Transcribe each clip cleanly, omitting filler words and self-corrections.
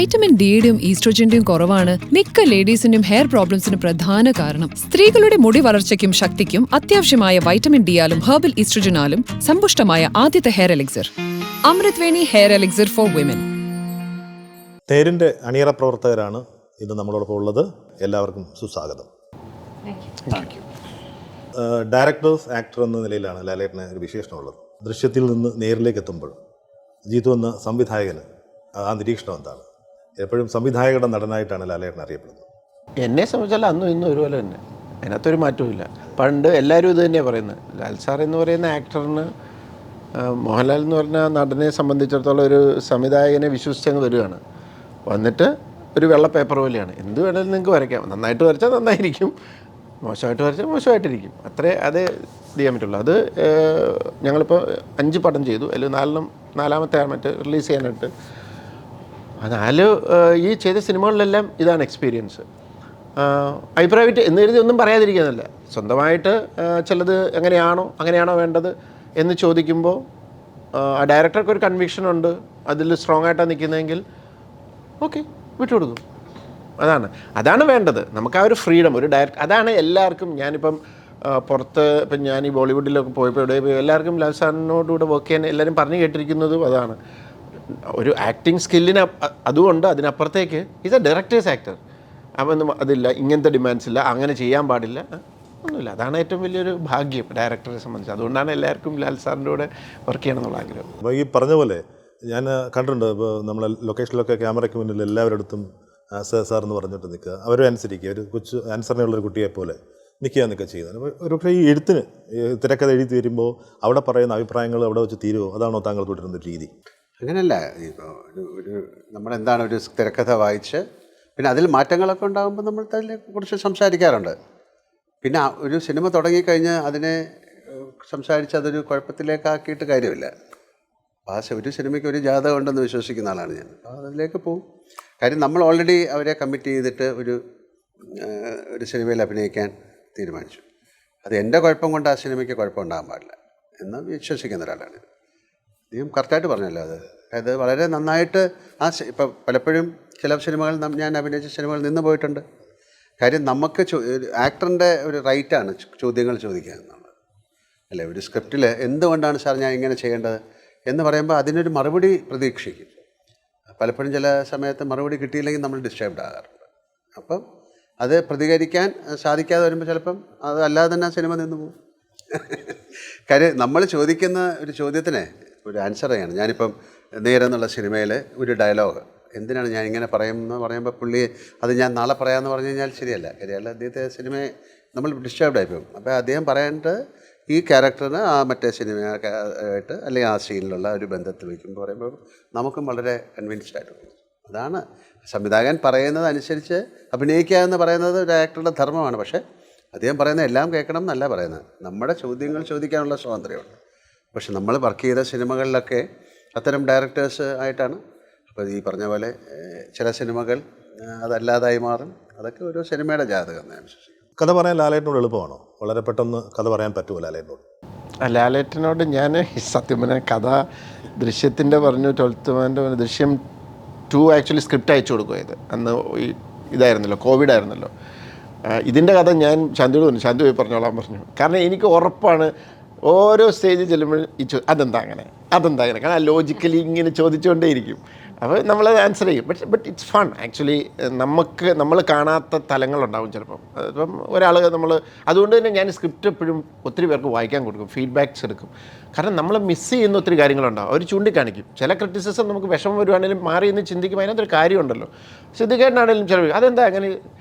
Vitamin ഡിയുടെയും ഈസ്ട്രോജന്റെയും കുറവാണ് മിക്ക ലേഡീസിന്റെയും hair പ്രോബ്ലംസിന് പ്രധാന കാരണം. സ്ത്രീകളുടെ മുടി വളർച്ചയ്ക്കും ശക്തിക്കും അത്യാവശ്യമായ വൈറ്റമിൻ ഡിയാലും ഹെർബൽ ഈസ്ട്രോജനാലും സമ്പുഷ്ടമായ ആദ്യത്തെ hair elixir Amrutveni hair elixir for women. തേരിൻ്റെ അണിയറ പ്രവർത്തകരാണ് ഇന്ന് നമ്മളോടൊപ്പം ഉള്ളത്. എല്ലാവർക്കും സുസ്വാഗതം. ഡയറക്ടേഴ്സ് ആക്ടർ എന്ന നിലയിലാണ് ലാലേട്ടന് ഒരു വിശേഷണമുള്ളത്. ദൃശ്യത്തിൽ നിന്ന് നേരിലേക്ക് എത്തുമ്പോൾ ജീതു എന്ന സംവിധായകന് ആ നിരീക്ഷണം എന്താണ്? എപ്പോഴും സംവിധായകരുടെ നടനായിട്ടാണ് ലാലേട്ടൻ അറിയപ്പെടുന്നത്. എന്നെ സംബന്ധിച്ചാൽ അന്നും ഇന്നും ഒരുപോലെ തന്നെ, അതിനകത്തൊരു മാറ്റവും പണ്ട് എല്ലാവരും ഇത് തന്നെയാണ് പറയുന്നത്. ലാൽ സാർ എന്ന് പറയുന്ന ആക്ടറിന്, മോഹൻലാൽ എന്ന് പറഞ്ഞ നടനെ സംബന്ധിച്ചിടത്തോളം ഒരു സംവിധായകനെ വിശ്വസിച്ചങ്ങ് വരികയാണ്. വന്നിട്ട് ഒരു വെള്ള പേപ്പർ പോലെയാണ്, എന്ത് വേണമെങ്കിലും നിങ്ങൾക്ക് വരയ്ക്കാം. നന്നായിട്ട് വരച്ചാൽ നന്നായിരിക്കും, മോശമായിട്ട് വരച്ചാൽ മോശമായിട്ടിരിക്കും. അത്രേ അത് ചെയ്യാൻ പറ്റുള്ളൂ. അത് ഞങ്ങളിപ്പോൾ 5 പടം ചെയ്തു, അതിൽ നാലാമത്തെ മറ്റേ റിലീസ് ചെയ്യാനായിട്ട്. ഈ ചെയ്ത സിനിമകളിലെല്ലാം ഇതാണ് എക്സ്പീരിയൻസ്. അഭിപ്രായമായിട്ട് എന്ന് കരുതി ഒന്നും പറയാതിരിക്കുന്നതല്ല, സ്വന്തമായിട്ട് ചിലത് അങ്ങനെയാണോ വേണ്ടത് എന്ന് ചോദിക്കുമ്പോൾ ആ ഡയറക്ടർക്ക് ഒരു കൺവിക്ഷനുണ്ട്, അതിൽ സ്ട്രോങ് ആയിട്ടാണ് നിൽക്കുന്നതെങ്കിൽ ഓക്കെ വിട്ടുകൊടുക്കും. അതാണ് വേണ്ടത്. നമുക്ക് ആ ഒരു ഫ്രീഡം, ഒരു അതാണ് എല്ലാവർക്കും. ഞാനിപ്പം ഇപ്പം ഞാൻ ഈ ബോളിവുഡിലൊക്കെ പോയപ്പോൾ എല്ലാവർക്കും ലാൽ സാറിനോടുകൂടെ വർക്ക് ചെയ്യാൻ എല്ലാവരും പറഞ്ഞു കേട്ടിരിക്കുന്നതും അതാണ്. ഒരു ആക്ടിങ് സ്കില്ലിന് അതുകൊണ്ട് അതിനപ്പുറത്തേക്ക് ഈസ് എ ഡയറക്ടേഴ്സ് ആക്ടർ. അപ്പം അതില്ല, ഇങ്ങനത്തെ ഡിമാൻഡ്സ് ഇല്ല, അങ്ങനെ ചെയ്യാൻ പാടില്ല, ഒന്നുമില്ല. അതാണ് ഏറ്റവും വലിയൊരു ഭാഗ്യം ഡയറക്ടറെ സംബന്ധിച്ച്. അതുകൊണ്ടാണ് എല്ലാവർക്കും ലാൽ സാറിൻ്റെ കൂടെ വർക്ക് ചെയ്യണം എന്നുള്ള ആഗ്രഹം. അപ്പോൾ ഈ പറഞ്ഞ പോലെ ഞാൻ കണ്ടിട്ടുണ്ട്, ഇപ്പോൾ നമ്മളെ ലൊക്കേഷനിലൊക്കെ ക്യാമറയ്ക്ക് മുന്നിൽ എല്ലാവരുടെ അടുത്തും സാർ എന്ന് പറഞ്ഞിട്ട് നിൽക്കുക, അവരും അനുസരിക്കുക, ഒരു കൊച്ചു ആൻസറിനുള്ളൊരു കുട്ടിയെ പോലെ നിൽക്കുക ചെയ്യുന്നത്. അപ്പോൾ ഒരു പക്ഷേ ഈ എഴുത്തിന് തിരക്കഥ എഴുതി വരുമ്പോൾ അവിടെ പറയുന്ന അഭിപ്രായങ്ങൾ അവിടെ വെച്ച് തീരുമോ? അതാണോ താങ്കൾ തുടരുന്ന രീതി? അങ്ങനെയല്ല. ഇപ്പോൾ ഒരു നമ്മളെന്താണ് ഒരു തിരക്കഥ വായിച്ച് പിന്നെ അതിൽ മാറ്റങ്ങളൊക്കെ ഉണ്ടാകുമ്പോൾ നമ്മൾ അതിനെക്കുറിച്ച് സംസാരിക്കാറുണ്ട്. പിന്നെ ഒരു സിനിമ തുടങ്ങിക്കഴിഞ്ഞ് അതിനെ സംസാരിച്ച് അതൊരു കുഴപ്പത്തിലേക്കാക്കിയിട്ട് കാര്യമില്ല. ഒരു സിനിമയ്ക്ക് ഒരു ജാതകം ഉണ്ടെന്ന് വിശ്വസിക്കുന്ന ആളാണ് ഞാൻ. അപ്പോൾ അതിലേക്ക് പോകും. കാര്യം നമ്മൾ ഓൾറെഡി അവരെ കമ്മിറ്റ് ചെയ്തിട്ട് ഒരു സിനിമയിൽ അഭിനയിക്കാൻ തീരുമാനിച്ചു. അത് എൻ്റെ കുഴപ്പം കൊണ്ട് ആ സിനിമയ്ക്ക് കുഴപ്പം ഉണ്ടാകാൻ പാടില്ല എന്ന് വിശ്വസിക്കുന്ന ഒരാളാണ്. നീയും കറക്റ്റായിട്ട് പറഞ്ഞല്ലോ. അത് വളരെ നന്നായിട്ട് ഇപ്പം പലപ്പോഴും ചില സിനിമകൾ ഞാൻ അഭിനയിച്ച സിനിമകൾ നിന്ന് പോയിട്ടുണ്ട്. കാര്യം നമുക്ക് ആക്ടറിൻ്റെ ഒരു റൈറ്റാണ് ചോദ്യങ്ങൾ ചോദിക്കുക എന്നുള്ളത്, അല്ലേ? ഒരു സ്ക്രിപ്റ്റിൽ എന്തുകൊണ്ടാണ് സാർ ഞാൻ ഇങ്ങനെ ചെയ്യേണ്ടത് എന്ന് പറയുമ്പോൾ അതിനൊരു മറുപടി പ്രതീക്ഷിക്കും. പലപ്പോഴും ചില സമയത്ത് മറുപടി കിട്ടിയില്ലെങ്കിൽ നമ്മൾ ഡിസ്റ്റർബ്ഡ് ആകാറുണ്ട്. അപ്പം അത് പ്രതികരിക്കാൻ സാധിക്കാതെ വരുമ്പോൾ ചിലപ്പം അതല്ലാതെ തന്നെ സിനിമ നിന്ന് പോകും. കാര്യം നമ്മൾ ചോദിക്കുന്ന ഒരു ചോദ്യത്തിന് ഒരു ആൻസർ ചെയ്യണം. ഞാനിപ്പം നേരെന്നുള്ള സിനിമയിൽ ഒരു ഡയലോഗ് എന്തിനാണ് ഞാൻ ഇങ്ങനെ പറയുമ്പോൾ പുള്ളി അത് ഞാൻ നാളെ പറയാമെന്ന് പറഞ്ഞു കഴിഞ്ഞാൽ ശരിയല്ല. അദ്ദേഹത്തെ സിനിമയെ നമ്മൾ ഡിസ്റ്റർബ്ഡ് ആയിപ്പോകും. അപ്പോൾ അദ്ദേഹം പറയേണ്ടത് ഈ ക്യാരക്ടറിന് ആ മറ്റേ സിനിമയായിട്ട് അല്ലെങ്കിൽ ആ സീനിലുള്ള ഒരു ബന്ധത്തിൽ വയ്ക്കുമ്പോൾ പറയുമ്പോൾ നമുക്കും വളരെ കൺവിൻസ്ഡ് ആയിട്ട് പോകും. അതാണ് സംവിധായകൻ പറയുന്നത് അനുസരിച്ച് അഭിനയിക്കുക എന്ന് പറയുന്നത് ഒരു ആക്ടറുടെ ധർമ്മമാണ്. പക്ഷേ അദ്ദേഹം പറയുന്നത് എല്ലാം കേൾക്കണം എന്നല്ല പറയുന്നത്. നമ്മുടെ ചോദ്യങ്ങൾ ചോദിക്കാനുള്ള സ്വാതന്ത്ര്യമുണ്ട്. പക്ഷെ നമ്മൾ വർക്ക് ചെയ്ത സിനിമകളിലൊക്കെ അത്തരം ഡയറക്ടേഴ്സ് ആയിട്ടാണ്. അപ്പോൾ ഈ പറഞ്ഞ പോലെ ചില സിനിമകൾ അതല്ലാതായി മാറും. അതൊക്കെ ഒരു സിനിമയുടെ ജാതകം ഞാൻ വിശ്വസിക്കുന്നു. കഥ പറയാൻ ലാലേട്ടനോട് എളുപ്പമാണോ? വളരെ പെട്ടെന്ന് കഥ പറയാൻ പറ്റുമോ ലാലേട്ടനോട്? ലാലേട്ടനോട് ഞാൻ സത്യം പറഞ്ഞ കഥ ദൃശ്യത്തിൻ്റെ പറഞ്ഞു 12th മാൻ്റെ ദൃശ്യം 2 ആക്ച്വലി സ്ക്രിപ്റ്റ് അയച്ചു കൊടുക്കുക. അന്ന് ഇതായിരുന്നല്ലോ, കോവിഡ് ആയിരുന്നല്ലോ. ഇതിൻ്റെ കഥ ഞാൻ ശാന്തിയോട് പറഞ്ഞു, ശാന്തി പോയി പറഞ്ഞോളാൻ പറഞ്ഞു. കാരണം എനിക്ക് ഉറപ്പാണ് ഓരോ സ്റ്റേജിൽ ചെല്ലുമ്പോഴും അതെന്താ അങ്ങനെ. കാരണം ലോജിക്കലി ഇങ്ങനെ ചോദിച്ചുകൊണ്ടേയിരിക്കും. അപ്പോൾ നമ്മളത് ആൻസർ ചെയ്യും. But it's fun actually. നമ്മൾ കാണാത്ത തലങ്ങളുണ്ടാവും ചിലപ്പം. ഇപ്പം ഒരാൾ അതുകൊണ്ട് തന്നെ ഞാൻ സ്ക്രിപ്റ്റ് എപ്പോഴും ഒത്തിരി പേർക്ക് വായിക്കാൻ കൊടുക്കും, ഫീഡ്ബാക്ക്സ് എടുക്കും. കാരണം നമ്മൾ മിസ് ചെയ്യുന്ന ഒത്തിരി കാര്യങ്ങളുണ്ടാവും. അവർ ചൂണ്ടിക്കാണിക്കും. ചില ക്രിറ്റിസിസം നമുക്ക് വിഷമം വരുവാണെങ്കിലും മാറി എന്ന് ചിന്തിക്കും. അതിനകത്തൊരു കാര്യമുണ്ടല്ലോ, ശ്രദ്ധിക്കാനാണെങ്കിലും ചില അതെന്താ അങ്ങനെ.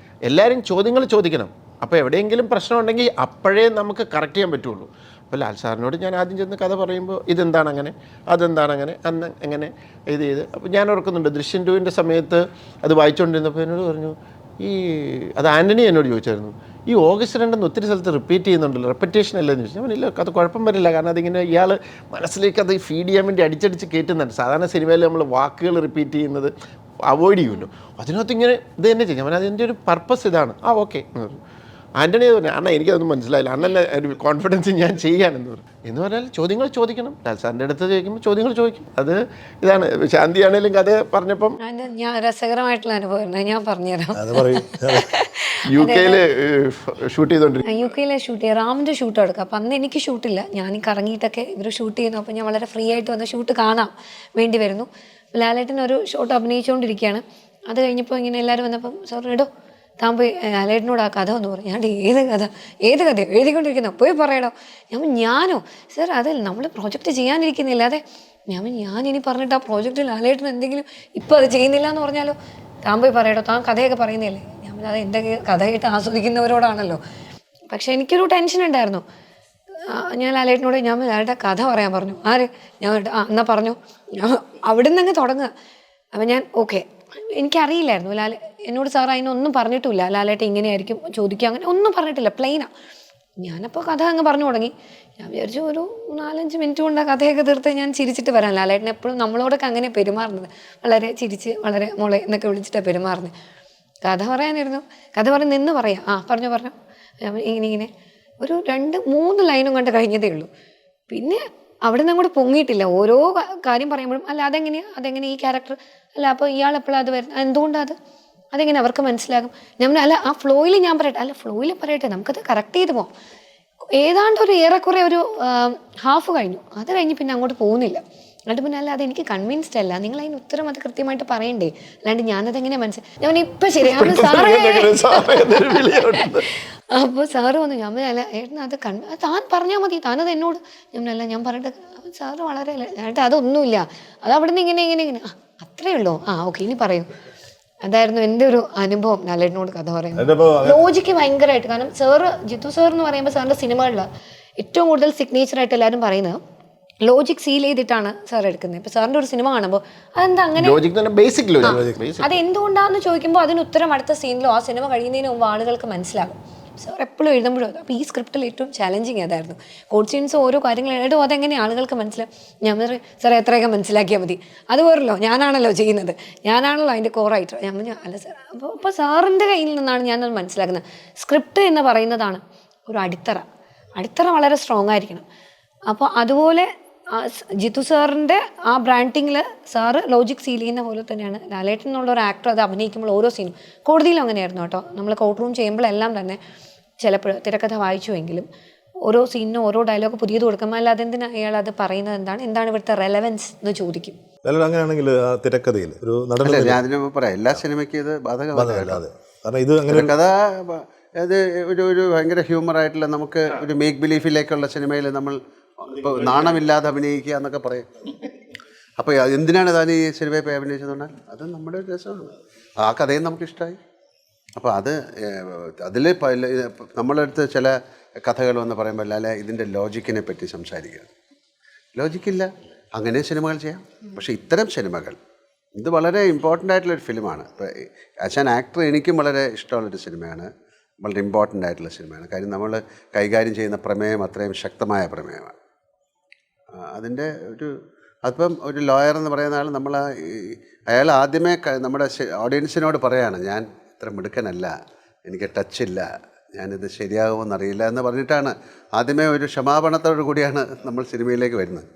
എല്ലാവരും ചോദ്യങ്ങൾ ചോദിക്കണം. അപ്പോൾ എവിടെയെങ്കിലും പ്രശ്നം ഉണ്ടെങ്കിൽ അപ്പോഴേ നമുക്ക് കറക്റ്റ് ചെയ്യാൻ പറ്റുള്ളൂ. അപ്പോൾ ലാൽ സാറിനോട് ഞാൻ ആദ്യം ചെന്ന് കഥ പറയുമ്പോൾ ഇതെന്താണ് അങ്ങനെ, അതെന്താണ് അങ്ങനെ, അന്ന് എങ്ങനെ ഇത് ചെയ്ത്. അപ്പോൾ ഞാൻ ഓർക്കുന്നുണ്ട് ദൃശ്യം 2ൻ്റെ സമയത്ത് അത് വായിച്ചുകൊണ്ടിരുന്നപ്പോൾ എന്നോട് പറഞ്ഞു, അത് ആൻ്റണി എന്നോട് ചോദിച്ചായിരുന്നു, ഈ ഓഗസ്റ്റ് 2 ഒത്തിരി സ്ഥലത്ത് റിപ്പീറ്റ് ചെയ്യുന്നുണ്ടല്ലോ, റെപ്പറ്റേഷൻ അല്ലെന്ന് ചോദിച്ചു. ഞാൻ ഇല്ല, അത് കുഴപ്പം വരില്ല. കാരണം അതിങ്ങനെ ഇയാൾ മനസ്സിലേക്ക് അത് ഫീഡ് ചെയ്യാൻ വേണ്ടി അടിച്ചടിച്ച് കയറ്റുന്നുണ്ട്. സാധാരണ സിനിമയിൽ നമ്മൾ വാക്കുകൾ റിപ്പീറ്റ് ചെയ്യുന്നത് അവോയ്ഡ് ചെയ്യുമല്ലോ. അതിനകത്ത് ഇങ്ങനെ ഇത് തന്നെ ചെയ്യാം. അതിൻ്റെ ഒരു പർപ്പസ് ഇതാണ്. ഓക്കെ എന്ന് പറഞ്ഞു. ആൻ്റണി പറഞ്ഞു അണ്ണ എനിക്കതൊന്നും മനസ്സിലായില്ല, അണ്ണൻ്റെ ഒരു കോൺഫിഡൻസ് ഞാൻ ചെയ്യാനെന്ന് പറഞ്ഞു. എന്ന് പറഞ്ഞാൽ ചോദ്യങ്ങൾ ചോദിക്കണം. ലാൽ സാറിൻ്റെ അടുത്ത് ചോദിക്കുമ്പോൾ ചോദ്യങ്ങൾ ചോദിക്കും. അത് ഇതാണ്. ശാന്തിയാണേലും കഥ പറഞ്ഞപ്പം ഞാൻ രസകരമായിട്ടുള്ള അനുഭവം ഞാൻ പറഞ്ഞുതരാം. UK-ൽ ഷൂട്ട് ചെയ്തോണ്ടിരിക്കും. UK-ൽ ഷൂട്ട് ചെയ്യുക, റാമിൻ്റെ ഷൂട്ട് എടുക്കുക. അപ്പം അന്ന് എനിക്ക് ഷൂട്ടില്ല, ഞാൻ കറങ്ങിയിട്ടൊക്കെ ഇവർ ഷൂട്ട് ചെയ്യുന്നു. അപ്പോൾ ഞാൻ വളരെ ഫ്രീ ആയിട്ട് വന്ന് ഷൂട്ട് കാണാൻ വേണ്ടി വരുന്നു. ലാലേട്ടൻ ഒരു ഷോട്ട് അഭിനയിച്ചുകൊണ്ടിരിക്കുകയാണ്. അത് കഴിഞ്ഞപ്പോൾ ഇങ്ങനെ എല്ലാവരും വന്നപ്പം സാർ ഇടോ താൻ പോയി ലാലേട്ടനോട് ആ കഥ എന്ന് പറഞ്ഞു. ഞാൻ ഏത് കഥ എഴുതിക്കൊണ്ടിരിക്കുന്നു, പോയി പറയടോ. ഞാനോ സാർ അതല്ല, നമ്മൾ പ്രോജക്റ്റ് ചെയ്യാനിരിക്കുന്നില്ല. അതെ ഞാനിനി പറഞ്ഞിട്ട് ആ പ്രോജക്റ്റ് ലാലേട്ടൻ എന്തെങ്കിലും ഇപ്പോൾ അത് ചെയ്യുന്നില്ല എന്ന് പറഞ്ഞാലോ, താൻ പോയി പറയടോ, താൻ കഥയൊക്കെ പറയുന്നില്ലേ. അത് എൻ്റെ കഥ കേട്ട് ആസ്വദിക്കുന്നവരോടാണല്ലോ. പക്ഷെ എനിക്കൊരു ടെൻഷൻ ഉണ്ടായിരുന്നു. ഞാൻ ലാലേട്ടനോട് ലാലേട്ട കഥ പറയാൻ പറഞ്ഞു. ആര്? ഞാൻ എന്നാ പറഞ്ഞു. അവിടെ നിന്ന് അങ്ങ് തുടങ്ങുക. അപ്പം ഞാൻ ഓക്കെ, എനിക്കറിയില്ലായിരുന്നു എന്നോട് സാർ അതിനൊന്നും പറഞ്ഞിട്ടില്ല. ലാലേട്ട ഇങ്ങനെയായിരിക്കും ചോദിക്കുക, അങ്ങനെ ഒന്നും പറഞ്ഞിട്ടില്ല, പ്ലെയിനാണ്. ഞാനപ്പോൾ കഥ അങ്ങ് പറഞ്ഞു തുടങ്ങി. ഞാൻ വിചാരിച്ചു ഒരു 4-5 മിനിറ്റ് കൊണ്ട് ആ കഥയൊക്കെ തീർത്ത് ഞാൻ ചിരിച്ചിട്ട് വരാം. ലാലേട്ടൻ എപ്പോഴും നമ്മളോടൊക്കെ അങ്ങനെ പെരുമാറുന്നത്, വളരെ ചിരിച്ച് വളരെ മോളെ എന്നൊക്കെ വിളിച്ചിട്ടാണ് പെരുമാറുന്നത്. കഥ പറയാനിരുന്നു. കഥ പറഞ്ഞ് നിന്ന് പറയാം. പറഞ്ഞു ഇങ്ങനെ ഒരു 2-3 ലൈനും കണ്ട് കഴിഞ്ഞതേ ഉള്ളൂ. പിന്നെ അവിടെ നിന്ന് അങ്ങോട്ട് പൊങ്ങിയിട്ടില്ല. ഓരോ കാര്യം പറയുമ്പോഴും അല്ല അതെങ്ങനെ ഈ ക്യാരക്ടർ അല്ല, അപ്പോൾ ഇയാൾ എപ്പോഴാണ് അത് വരുന്നത്, എന്തുകൊണ്ടാണ് അതെങ്ങനെ അവർക്ക് മനസ്സിലാകും. ഞാൻ അല്ല ആ ഫ്ലോയിൽ ഞാൻ പറയട്ടെ, അല്ല ഫ്ലോയിൽ പറയട്ടെ, നമുക്കത് കറക്റ്റ് ചെയ്ത് പോകാം. ഏതാണ്ട് ഒരു ഏറെക്കുറെ ഒരു ഹാഫ് കഴിഞ്ഞു. അത് കഴിഞ്ഞ് പിന്നെ അങ്ങോട്ട് പോകുന്നില്ല. എന്നിട്ട് പിന്നെ അല്ല അതെനിക്ക് കൺവിൻസ്ഡ് അല്ല, നിങ്ങൾ അതിന് ഉത്തരം അത് കൃത്യമായിട്ട് പറയണ്ടേ, അല്ലാണ്ട് ഞാനതെങ്ങനെ മനസ്സിലായി. ഞാൻ ഇപ്പം ശരിയാണ് സാറേ. അപ്പോൾ സാറ് വന്നു. ഞാൻ അല്ല ഏട്ടൻ അത് താൻ പറഞ്ഞാൽ മതി, താനത് എന്നോട്. ഞാൻ പറഞ്ഞിട്ട് സാറ് വളരെ ഏട്ടാ അതൊന്നുമില്ല, അത് അവിടെ നിന്ന് ഇങ്ങനെ അത്രേ ഉള്ളൂ. ഓക്കെ ഇനി പറയൂ. അതായിരുന്നു എൻ്റെ ഒരു അനുഭവം ലാലേട്ടനോട് കഥ പറയുന്നത്. ലോജിക്ക് ഭയങ്കരമായിട്ട്, കാരണം സാറ് ജിത്തു സാർ എന്ന് പറയുമ്പോൾ സാറിൻ്റെ സിനിമകളിൽ ഏറ്റവും കൂടുതൽ സിഗ്നേച്ചറായിട്ട് എല്ലാവരും പറയുന്നത് ലോജിക് സീൽ ചെയ്തിട്ടാണ് സാർ എടുക്കുന്നത്. ഇപ്പൊ സാറിന്റെ ഒരു സിനിമ കാണുമ്പോൾ അതെന്താ അങ്ങനെ അതെന്തുകൊണ്ടാന്ന് ചോദിക്കുമ്പോൾ അതിന് ഉത്തരം അടുത്ത സീനിലോ ആ സിനിമ കഴിയുന്നതിന് മുമ്പ് ആളുകൾക്ക് മനസ്സിലാകും. സാർ എപ്പോഴും എഴുതുമ്പോഴും അപ്പോൾ ഈ സ്ക്രിപ്റ്റിൽ ഏറ്റവും ചാലഞ്ചിങ് അതായിരുന്നു. കോഡ് സീൻസ് ഓരോ കാര്യങ്ങൾ എഴുതും, അതെങ്ങനെ ആളുകൾക്ക് മനസ്സിലാവും. ഞാൻ പറയും സാറേ എത്രയൊക്കെ മനസ്സിലാക്കിയാൽ മതി, അത് വേറല്ലോ ഞാനാണല്ലോ ചെയ്യുന്നത്, ഞാനാണല്ലോ അതിൻ്റെ കോറായിട്ട്. ഞാൻ അല്ല സാർ അപ്പോൾ സാറിൻ്റെ കയ്യിൽ നിന്നാണ് ഞാനത് മനസ്സിലാക്കുന്നത്. സ്ക്രിപ്റ്റ് എന്ന് പറയുന്നതാണ് ഒരു അടിത്തറ വളരെ സ്ട്രോങ് ആയിരിക്കണം. അപ്പോൾ അതുപോലെ ജിത്തു സാറിൻ്റെ ആ ബ്രാൻഡിങ്ങിൽ സാറ് ലോജിക് സീൽ ചെയ്യുന്ന പോലെ തന്നെയാണ് ലാലേട്ടൻ എന്നുള്ള ഒരു ആക്ടർ അത് അഭിനയിക്കുമ്പോൾ ഓരോ സീനും. കോടതിയിലും അങ്ങനെയായിരുന്നു കേട്ടോ. നമ്മൾ കോർട്ട് റൂം ചെയ്യുമ്പോഴെല്ലാം തന്നെ ചിലപ്പോൾ തിരക്കഥ വായിച്ചുവെങ്കിലും ഓരോ സീനിനും ഓരോ ഡയലോഗ് പുതിയത് കൊടുക്കുമ്പോൾ അല്ല അതെന്തിനാ അയാൾ അത് പറയുന്നത്, എന്താണ് ഇവിടുത്തെ റെലവൻസ് എന്ന് ചോദിക്കും. അങ്ങനെയാണെങ്കിൽ തിരക്കഥയിൽ ഒരു പറയാം എല്ലാ സിനിമയ്ക്കും ഇത് ബാധകമല്ലാതെ, കാരണം ഇത് അങ്ങനെ കഥ അത് ഒരു ഭയങ്കര ഹ്യൂമറായിട്ടുള്ള നമുക്ക് ഒരു മേക്ക് ബിലീഫിലേക്കുള്ള സിനിമയിൽ നമ്മൾ ഇപ്പോൾ നാണമില്ലാതെ അഭിനയിക്കുക എന്നൊക്കെ പറയും. അപ്പോൾ എന്തിനാണ് താൻ ഈ സിനിമയിൽ പോയി അഭിനയിച്ചതുകൊണ്ടാൽ അത് നമ്മുടെ ഒരു രസമാണ്. ആ കഥയും നമുക്കിഷ്ടമായി. അപ്പോൾ അതിൽ നമ്മളടുത്ത് ചില കഥകൾ വന്ന് പറയുമ്പോൾ അല്ല ഇതിൻ്റെ ലോജിക്കിനെ പറ്റി സംസാരിക്കുക. ലോജിക്കില്ല, അങ്ങനെ സിനിമകൾ ചെയ്യാം. പക്ഷേ ഇത്തരം സിനിമകൾ ഇത് വളരെ ഇമ്പോർട്ടൻ്റ് ആയിട്ടുള്ളൊരു ഫിലിമാണ്. ഇപ്പോൾ ആസ് ആൻ ആക്ടർ എനിക്കും വളരെ ഇഷ്ടമുള്ളൊരു സിനിമയാണ്, വളരെ ഇമ്പോർട്ടൻ്റ് ആയിട്ടുള്ള സിനിമയാണ്. കാര്യം നമ്മൾ കൈകാര്യം ചെയ്യുന്ന പ്രമേയം അത്രയും ശക്തമായ പ്രമേയമാണ്. അതിൻ്റെ അതിപ്പം ഒരു ലോയർ എന്ന് പറയുന്ന ആൾ അയാൾ ആദ്യമേ നമ്മുടെ ഓഡിയൻസിനോട് പറയാണ് ഞാൻ ഇത്ര മിടുക്കനല്ല, എനിക്ക് ടച്ചില്ല, ഞാനിത് ശരിയാകുമെന്നറിയില്ല എന്ന് പറഞ്ഞിട്ടാണ് ആദ്യമേ ഒരു ക്ഷമാപണത്തോടു കൂടിയാണ് നമ്മൾ സിനിമയിലേക്ക് വരുന്നത്.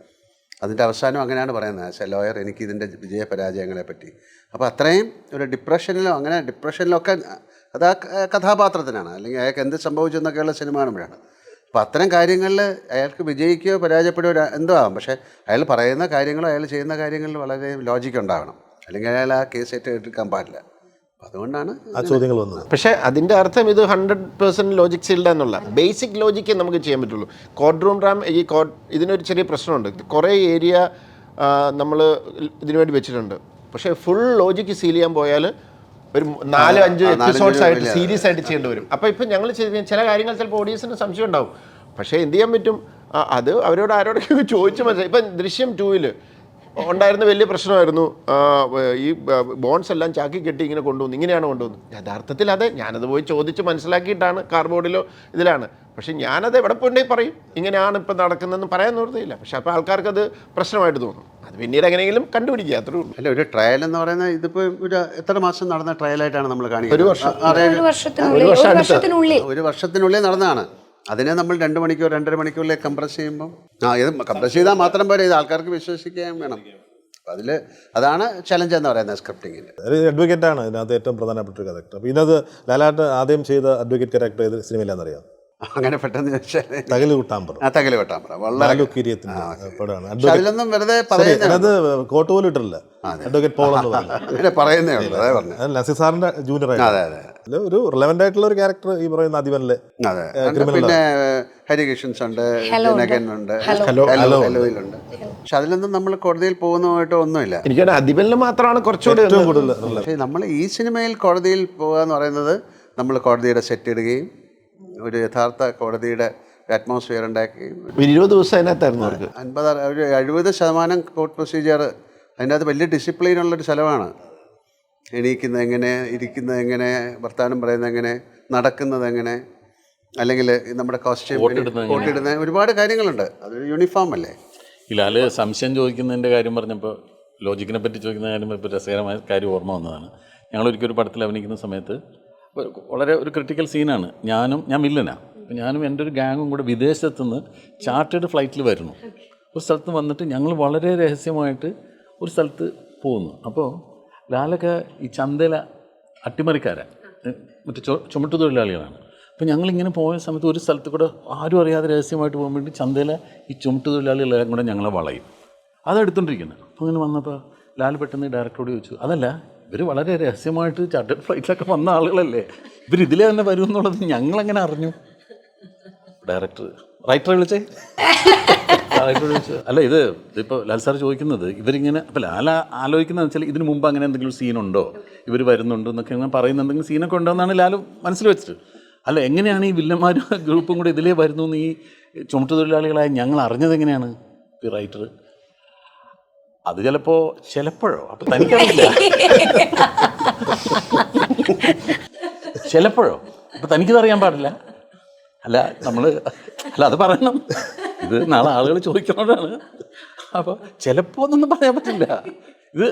അതിൻ്റെ അവസാനം അങ്ങനെയാണ് പറയുന്നത് ആസ് എ ലോയർ എനിക്ക് ഇതിൻ്റെ വിജയപരാജയങ്ങളെ പറ്റി. അപ്പോൾ അത്രയും ഒരു ഡിപ്രഷനിലൊക്കെ അത് ആ കഥാപാത്രത്തിനാണ്, അല്ലെങ്കിൽ അയാൾക്ക് എന്ത് സംഭവിച്ചെന്നൊക്കെയുള്ള സിനിമ കാണുമ്പോഴാണ്. അപ്പോൾ അത്തരം കാര്യങ്ങളിൽ അയാൾക്ക് വിജയിക്കുകയോ പരാജയപ്പെടുകയോ എന്തോ ആകും, പക്ഷേ അയാൾ പറയുന്ന കാര്യങ്ങളോ അയാൾ ചെയ്യുന്ന കാര്യങ്ങളിൽ വളരെ ലോജിക്ക് ഉണ്ടാവണം, അല്ലെങ്കിൽ അയാൾ ആ കേസായിട്ട് എടുക്കാൻ പാടില്ല. അതുകൊണ്ടാണ് ആ ചോദ്യങ്ങൾ വന്നത്. പക്ഷേ അതിൻ്റെ അർത്ഥം ഇത് 100% ലോജിക് സീൽഡ് എന്നുള്ള ബേസിക് ലോജിക്കേ നമുക്ക് ചെയ്യാൻ പറ്റുള്ളൂ. കോർട്ട് റൂം ഡ്രാമ ഇതിനൊരു ചെറിയ പ്രശ്നമുണ്ട്. കുറേ ഏരിയ നമ്മൾ ഇതിനുവേണ്ടി വെച്ചിട്ടുണ്ട്. പക്ഷേ ഫുൾ ലോജിക്ക് സീൽ ചെയ്യാൻ പോയാൽ ഒരു 4-5 എപ്പിസോഡ്സ് ആയിട്ട് സീരീസ് ആയിട്ട് ചെയ്യേണ്ടി വരും. അപ്പോൾ ഇപ്പം ഞങ്ങൾ ചില കാര്യങ്ങൾ ചിലപ്പോൾ ഓഡിയൻസിന് സംശയം ഉണ്ടാവും. പക്ഷേ എന്ത് ചെയ്യാൻ പറ്റും, അത് അവരോടൊക്കെ ചോദിച്ചു മനസ്സിലായി. ഇപ്പം ദൃശ്യം 2-ൽ ഉണ്ടായിരുന്ന വലിയ പ്രശ്നമായിരുന്നു. ഈ ബോൺസ് എല്ലാം ചാക്കി കെട്ടി ഇങ്ങനെ കൊണ്ടുവന്നു, ഇങ്ങനെയാണ് കൊണ്ടുവന്നത്. യഥാർത്ഥത്തിൽ അതെ, ഞാനത് പോയി ചോദിച്ച് മനസ്സിലാക്കിയിട്ടാണ്, കാർഡ്ബോർഡിലോ ഇതിലാണ്. പക്ഷേ ഞാനത് എവിടെ പോയിട്ടുണ്ടെങ്കിൽ പറയും ഇങ്ങനെയാണ് ഇപ്പം നടക്കുന്നതെന്ന് പറയാൻ നിർത്തിയില്ല. പക്ഷെ അപ്പോൾ ആൾക്കാർക്ക് അത് പ്രശ്നമായിട്ട് തോന്നും. അത് പിന്നീട് എങ്ങനെയെങ്കിലും കണ്ടുപിടിക്കുക, അത്രേ ഉള്ളൂ. അല്ല, ഒരു ട്രയൽ എന്ന് പറയുന്നത് ഇതിപ്പോൾ ഒരു എത്ര മാസം നടന്ന ട്രയലായിട്ടാണ് നമ്മൾ കാണിക്കുന്നത്? ഒരു വർഷത്തിനുള്ളിൽ നടന്നതാണ്. അതിനെ നമ്മൾ 2 മണിക്കൂർ 2.5 മണിക്കൂറിൽ കംപ്രസ് ചെയ്യുമ്പോൾ ഇത് കംപ്രസ് ചെയ്താൽ മാത്രം പോരെ, ഇത് ആൾക്കാർക്ക് വിശ്വസിക്കാൻ വേണം. അപ്പോൾ അതാണ് ചലഞ്ച് എന്ന് പറയുന്നത് സ്ക്രിപ്റ്റിങ്ങിൽ. ഒരു അഡ്വക്കേറ്റാണ് ഇതിനകത്ത് ഏറ്റവും പ്രധാനപ്പെട്ട ഒരു ക്യാരക്ടർ. അപ്പോൾ ഇതിനകത്ത് ലാലേട്ടൻ ആദ്യം ചെയ്ത അഡ്വക്കേറ്റ് ക്യാരക്ടർ ഏത് സിനിമയിലാണെന്നറിയാം? അങ്ങനെ പെട്ടെന്ന് ചോദിച്ചാൽ തകല് കുട്ടാമ്പറ. തകല് വെട്ടാമ്പറ വളരെ പടമാണ്. അതിലൊന്നും വെറുതെ പറയുന്നത് അത് കോട്ട് പോലും ഇട്ടില്ല, അഡ്വക്കേറ്റ് പോൾ എന്ന് അങ്ങനെ പറയുന്നേ ഉള്ളൂ. അതേ പറഞ്ഞു, നസീർ സാറിന്റെ ജൂനിയർ ആയിട്ട് ഒരു റിലവൻ്റ് ആയിട്ടുള്ള ഒരു ക്യാരക്ടർ ഈ പറയുന്ന അതിവനിലെ. അതെ, പിന്നെ ഹരികൃഷ്ണൻസ് ഉണ്ട്, ജനകൻ ഉണ്ട്, ഹലോയിലുണ്ട്. പക്ഷെ അതിലൊന്നും നമ്മൾ കോടതിയിൽ പോകുന്നതായിട്ടോ ഒന്നുമില്ല. എനിക്കാണ് അതിബലിന് മാത്രമാണ് കുറച്ചുകൂടി ഏറ്റവും കൂടുതൽ. പക്ഷേ നമ്മൾ ഈ സിനിമയിൽ കോടതിയിൽ പോകുക എന്ന് പറയുന്നത് നമ്മൾ കോടതിയുടെ സെറ്റ് ഇടുകയും ഒരു യഥാർത്ഥ കോടതിയുടെ അറ്റ്മോസ്ഫിയർ ഉണ്ടാക്കി 20 ദിവസം അതിനകത്തായിരുന്നു അവർക്ക്. 70% കോർട്ട് പ്രൊസീജിയർ അതിനകത്ത് വലിയ ഡിസിപ്ലിനുള്ളൊരു സ്ഥലമാണ്. എണീക്കുന്നത് എങ്ങനെ, ഇരിക്കുന്നത് എങ്ങനെ, വർത്തമാനം പറയുന്നത് എങ്ങനെ, നടക്കുന്നത് എങ്ങനെ, അല്ലെങ്കിൽ നമ്മുടെ കോസ്റ്റ്യൂം കോട്ടിടുന്ന ഒരുപാട് കാര്യങ്ങളുണ്ട്. അതൊരു യൂണിഫോം അല്ലേ. ലാല് സംശയം ചോദിക്കുന്നതിൻ്റെ കാര്യം പറഞ്ഞപ്പോൾ, ലോജിക്കിനെ പറ്റി ചോദിക്കുന്ന കാര്യം ഇപ്പോൾ രസകരമായ കാര്യം ഓർമ്മ വന്നതാണ്. ഞങ്ങളൊരിക്കലും ഒരു പടത്തിൽ അഭിനയിക്കുന്ന സമയത്ത് വളരെ ഒരു ക്രിട്ടിക്കൽ സീനാണ്. ഞാൻ വില്ലനാണ്. അപ്പോൾ ഞാനും എൻ്റെ ഒരു ഗാങ്ങും കൂടെ വിദേശത്തുനിന്ന് ചാർട്ടേഡ് ഫ്ലൈറ്റിൽ വരുന്നു. ഒരു സ്ഥലത്ത് വന്നിട്ട് ഞങ്ങൾ വളരെ രഹസ്യമായിട്ട് ഒരു സ്ഥലത്ത് പോകുന്നു. അപ്പോൾ ലാലൊക്കെ ഈ ചന്തയില അട്ടിമറിക്കാരാണ്, മറ്റേ ചുമട്ടുതൊഴിലാളികളാണ്. അപ്പോൾ ഞങ്ങളിങ്ങനെ പോയ സമയത്ത് ഒരു സ്ഥലത്ത് കൂടെ ആരും അറിയാതെ രഹസ്യമായിട്ട് പോകാൻ വേണ്ടി ചന്തയിലെ ഈ ചുമട്ടുതൊഴിലാളികളെല്ലാം കൂടെ ഞങ്ങളെ വളയും. അതെടുത്തോണ്ടിരിക്കുന്നത്. അപ്പോൾ ഇങ്ങനെ വന്നപ്പോൾ ലാൽ പെട്ടെന്ന് ഡയറക്ടറോട് ചോദിച്ചു, അതല്ല ഇവർ വളരെ രഹസ്യമായിട്ട് ചാർട്ടേഡ് ഫ്ലൈറ്റിലൊക്കെ വന്ന ആളുകളല്ലേ, ഇവരിതിലേ തന്നെ വരും എന്നുള്ളത് ഞങ്ങളെങ്ങനെ അറിഞ്ഞു? റൈറ്ററെ വിളിച്ചേ. ഡയറക്ടറോട് ചോദിച്ചു, അല്ല ഇതിപ്പോൾ ലാൽ സാർ ചോദിക്കുന്നത് ഇവരിങ്ങനെ, അപ്പോൾ ലാൽ ആലോചിക്കുന്നത് വെച്ചാൽ ഇതിന് മുമ്പ് അങ്ങനെ എന്തെങ്കിലും സീനുണ്ടോ, ഇവർ വരുന്നുണ്ടോ എന്നൊക്കെ അങ്ങനെ പറയുന്ന എന്തെങ്കിലും സീനൊക്കെ ഉണ്ടോ എന്നാണ് ലാൽ മനസ്സിൽ വെച്ചിട്ട്. അല്ല, എങ്ങനെയാണ് ഈ വില്ലന്മാരും ഗ്രൂപ്പും കൂടെ ഇതിലേ വരുന്നു എന്ന് ഈ ചുമട്ടുതൊഴിലാളികളായ ഞങ്ങൾ അറിഞ്ഞത് എങ്ങനെയാണ്? ഈ റൈറ്റർ അത് ചിലപ്പോഴോ അപ്പം തനിക്കറിയില്ല, ചിലപ്പോഴോ അപ്പം തനിക്കിതറിയാൻ പാടില്ല. അല്ല അത് പറയണം, ഇത് നാളെ ആളുകൾ ചോദിക്കുന്നതാണ്. അപ്പോൾ ചിലപ്പോൾ ഒന്നും പറയാൻ പറ്റില്ല. ഇത്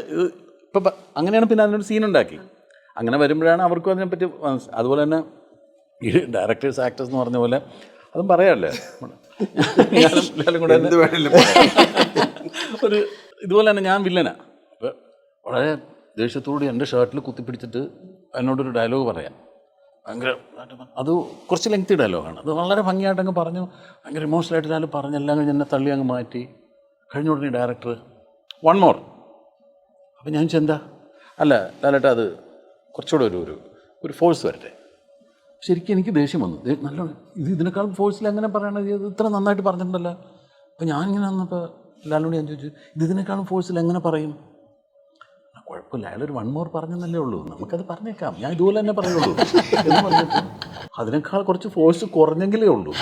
ഇപ്പം അങ്ങനെയാണ്. പിന്നെ അതിനൊരു സീനുണ്ടാക്കി. അങ്ങനെ വരുമ്പോഴാണ് അവർക്കും അതിനെപ്പറ്റി അതുപോലെ തന്നെ ഈ ഡയറക്ടേഴ്സ് ആക്ടേഴ്സ് എന്ന് പറഞ്ഞ പോലെ അതും പറയാമല്ലേ. ഞാനും കൂടെ ഒരു ഇതുപോലെ തന്നെ ഞാൻ വില്ലനാണ്. അപ്പോൾ വളരെ ദേഷ്യത്തോട് എൻ്റെ ഷർട്ടിൽ കുത്തിപ്പിടിച്ചിട്ട് എന്നോടൊരു ഡയലോഗ് പറയാം. ഭയങ്കര അത് കുറച്ച് ലെങ്തി ഡയലോഗാണ്. അത് വളരെ ഭംഗിയായിട്ടങ്ങ് പറഞ്ഞു, ഭയങ്കര ഇമോഷണലായിട്ട് ഞാൻ പറഞ്ഞെല്ലാം കഴിഞ്ഞ് എന്നെ തള്ളി അങ്ങ് മാറ്റി. കഴിഞ്ഞ ഉടനെ ഡയറക്ടർ 1 more. അപ്പം ഞാൻ എന്താ, അല്ല ലാലേട്ടാ അത് കുറച്ചുകൂടെ ഒരു ഫോഴ്സ് വരട്ടെ. ശരിക്കും എനിക്ക് ദേഷ്യം വന്നു. നല്ലോണം ഇതിനേക്കാളും ഫോഴ്സിൽ എങ്ങനെ പറയണത്, ഇത്ര നന്നായിട്ട് പറഞ്ഞിട്ടുണ്ടല്ലോ. അപ്പോൾ ഞാനിങ്ങനെ വന്നപ്പോൾ ലാലിനോട് ഞാൻ ചോദിച്ചു, ഇതിനേക്കാളും ഫോഴ്സിൽ എങ്ങനെ പറയും? കുഴപ്പമില്ല, അയാളൊരു 1 more പറഞ്ഞെന്നല്ലേ ഉള്ളൂ, നമുക്കത് പറഞ്ഞേക്കാം, ഞാൻ ഇതുപോലെ തന്നെ പറയുള്ളൂ എന്ന് പറഞ്ഞിട്ട് അതിനേക്കാൾ കുറച്ച് ഫോഴ്സ് കുറഞ്ഞെങ്കിലേ ഉള്ളൂ.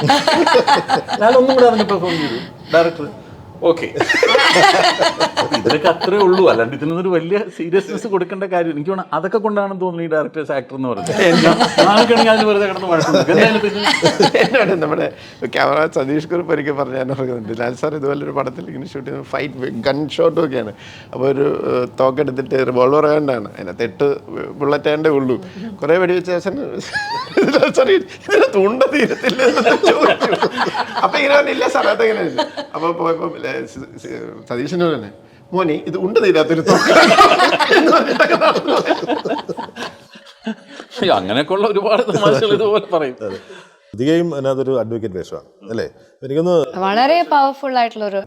ലാലൊന്നും കൂടെ അതിനെ പെർഫോം ചെയ്തു. ഡയറക്ടർ ഓക്കെ, ഇതിനൊക്കെ അത്രേ ഉള്ളൂ, അല്ലാണ്ട് ഇതിനൊരു വലിയ സീരിയസ്നെസ് കൊടുക്കേണ്ട കാര്യം എനിക്ക് തോന്നുന്നു. അതൊക്കെ കൊണ്ടാണെന്ന് തോന്നുന്നു ഈ ഡയറക്ടേഴ്സ് ആക്ടർ എന്ന് പറയുന്നത്. ഞാനൊക്കെയാണെങ്കിൽ അതിന് വെറുതെ കിടന്ന് എന്നോട് നമ്മുടെ ക്യാമറ സതീഷ് കുറുപ്പ് ഒരിക്കൽ പറഞ്ഞാൽ പറയുന്നുണ്ട്, ലാൽ സാർ ഇതുപോലൊരു പടത്തിൽ ഇങ്ങനെ ഷൂട്ട് ചെയ്യുന്ന ഫൈറ്റ് ഗൺ ഷോട്ടും ഒക്കെയാണ്. അപ്പോൾ ഒരു തോക്കെടുത്തിട്ട് റിവോൾവർ വേണ്ടാണ്, അതിനകത്ത് 8 ബുള്ളറ്റേണ്ടേ ഉള്ളൂ. കുറേ വെടിവെച്ച ശേഷം സാർ ഇതിനകത്ത് ഉണ്ട തീരത്തില്ല ചോദിച്ചു. അപ്പം ഇങ്ങനെ പറഞ്ഞില്ല സാർ അതെങ്ങനെ. അപ്പോൾ പോയപ്പോൾ സതീശനോട് തന്നെ, മോനെ ഇത് ഉണ്ട് തീരാത്തൊരു അങ്ങനെയൊക്കെയുള്ള ഒരുപാട് തമാശകൾ ഇതുപോലെ പറയും. അധികയും അതിനകത്തൊരു അഡ്വക്കേറ്റ് വേഷമാണ് അല്ലേ? എനിക്കൊന്ന് വളരെ പവർഫുൾ ആയിട്ടുള്ളൊരു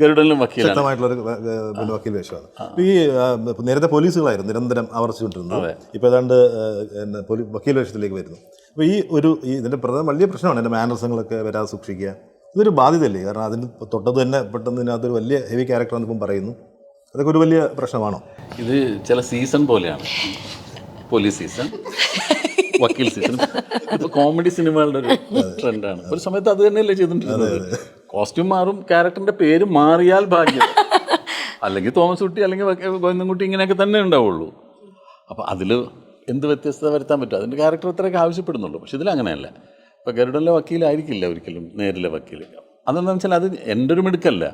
ഗരുഡനിലും ശക്തമായിട്ടുള്ളൊരു വക്കീൽ വേഷമാണ്. ഈ നേരത്തെ പോലീസുകളായിരുന്നു നിരന്തരം ആവർത്തിച്ചുകൊണ്ടിരുന്നത്, ഇപ്പോൾ ഏതാണ്ട് വക്കീൽ വേഷത്തിലേക്ക് വരുന്നു. അപ്പോൾ ഇതിൻ്റെ വലിയ പ്രശ്നമാണ് എൻ്റെ മാനർസങ്ങളൊക്കെ വരാതെ സൂക്ഷിക്കുക. ഇതൊരു ബാധ്യതയല്ലേ? കാരണം അതിന് തൊട്ടത് തന്നെ പെട്ടെന്ന് ഇതിനകത്തൊരു വലിയ ഹെവി ക്യാരക്ടറാണെന്ന് ഇപ്പം പറയുന്നു. അതൊക്കെ ഒരു വലിയ പ്രശ്നമാണോ? ഇത് ചില സീസൺ പോലെയാണ്. പോലീസ് സീസൺ, വക്കീൽ സീസൺ. ഇപ്പോൾ കോമഡി സിനിമകളുടെ ഒരു ട്രെൻഡാണ്. ഒരു സമയത്ത് അത് തന്നെയല്ലേ ചെയ്തിട്ടുണ്ടായിരുന്നത്. കോസ്റ്റ്യൂം മാറും, ക്യാരക്ടറിൻ്റെ പേര് മാറിയാൽ ഭാഗ്യം. അല്ലെങ്കിൽ തോമസ് കുട്ടി അല്ലെങ്കിൽ ഗോവിന്ദൻകുട്ടി ഇങ്ങനെയൊക്കെ തന്നെ ഉണ്ടാവുള്ളൂ. അപ്പോൾ അതിൽ എന്ത് വ്യത്യസ്തത വരുത്താൻ പറ്റും? അതിൻ്റെ ക്യാരക്ടർ ഇത്രയൊക്കെ ആവശ്യപ്പെടുന്നുള്ളൂ. പക്ഷെ ഇതിലങ്ങനെയല്ല. ഇപ്പോൾ ഗരുഡനിലെ വക്കീലായിരിക്കില്ല ഒരിക്കലും നേരിലെ വക്കീൽ. അതെന്താണെന്ന് വെച്ചാൽ അത് എൻ്റെ ഒരു മിടുക്കല്ല,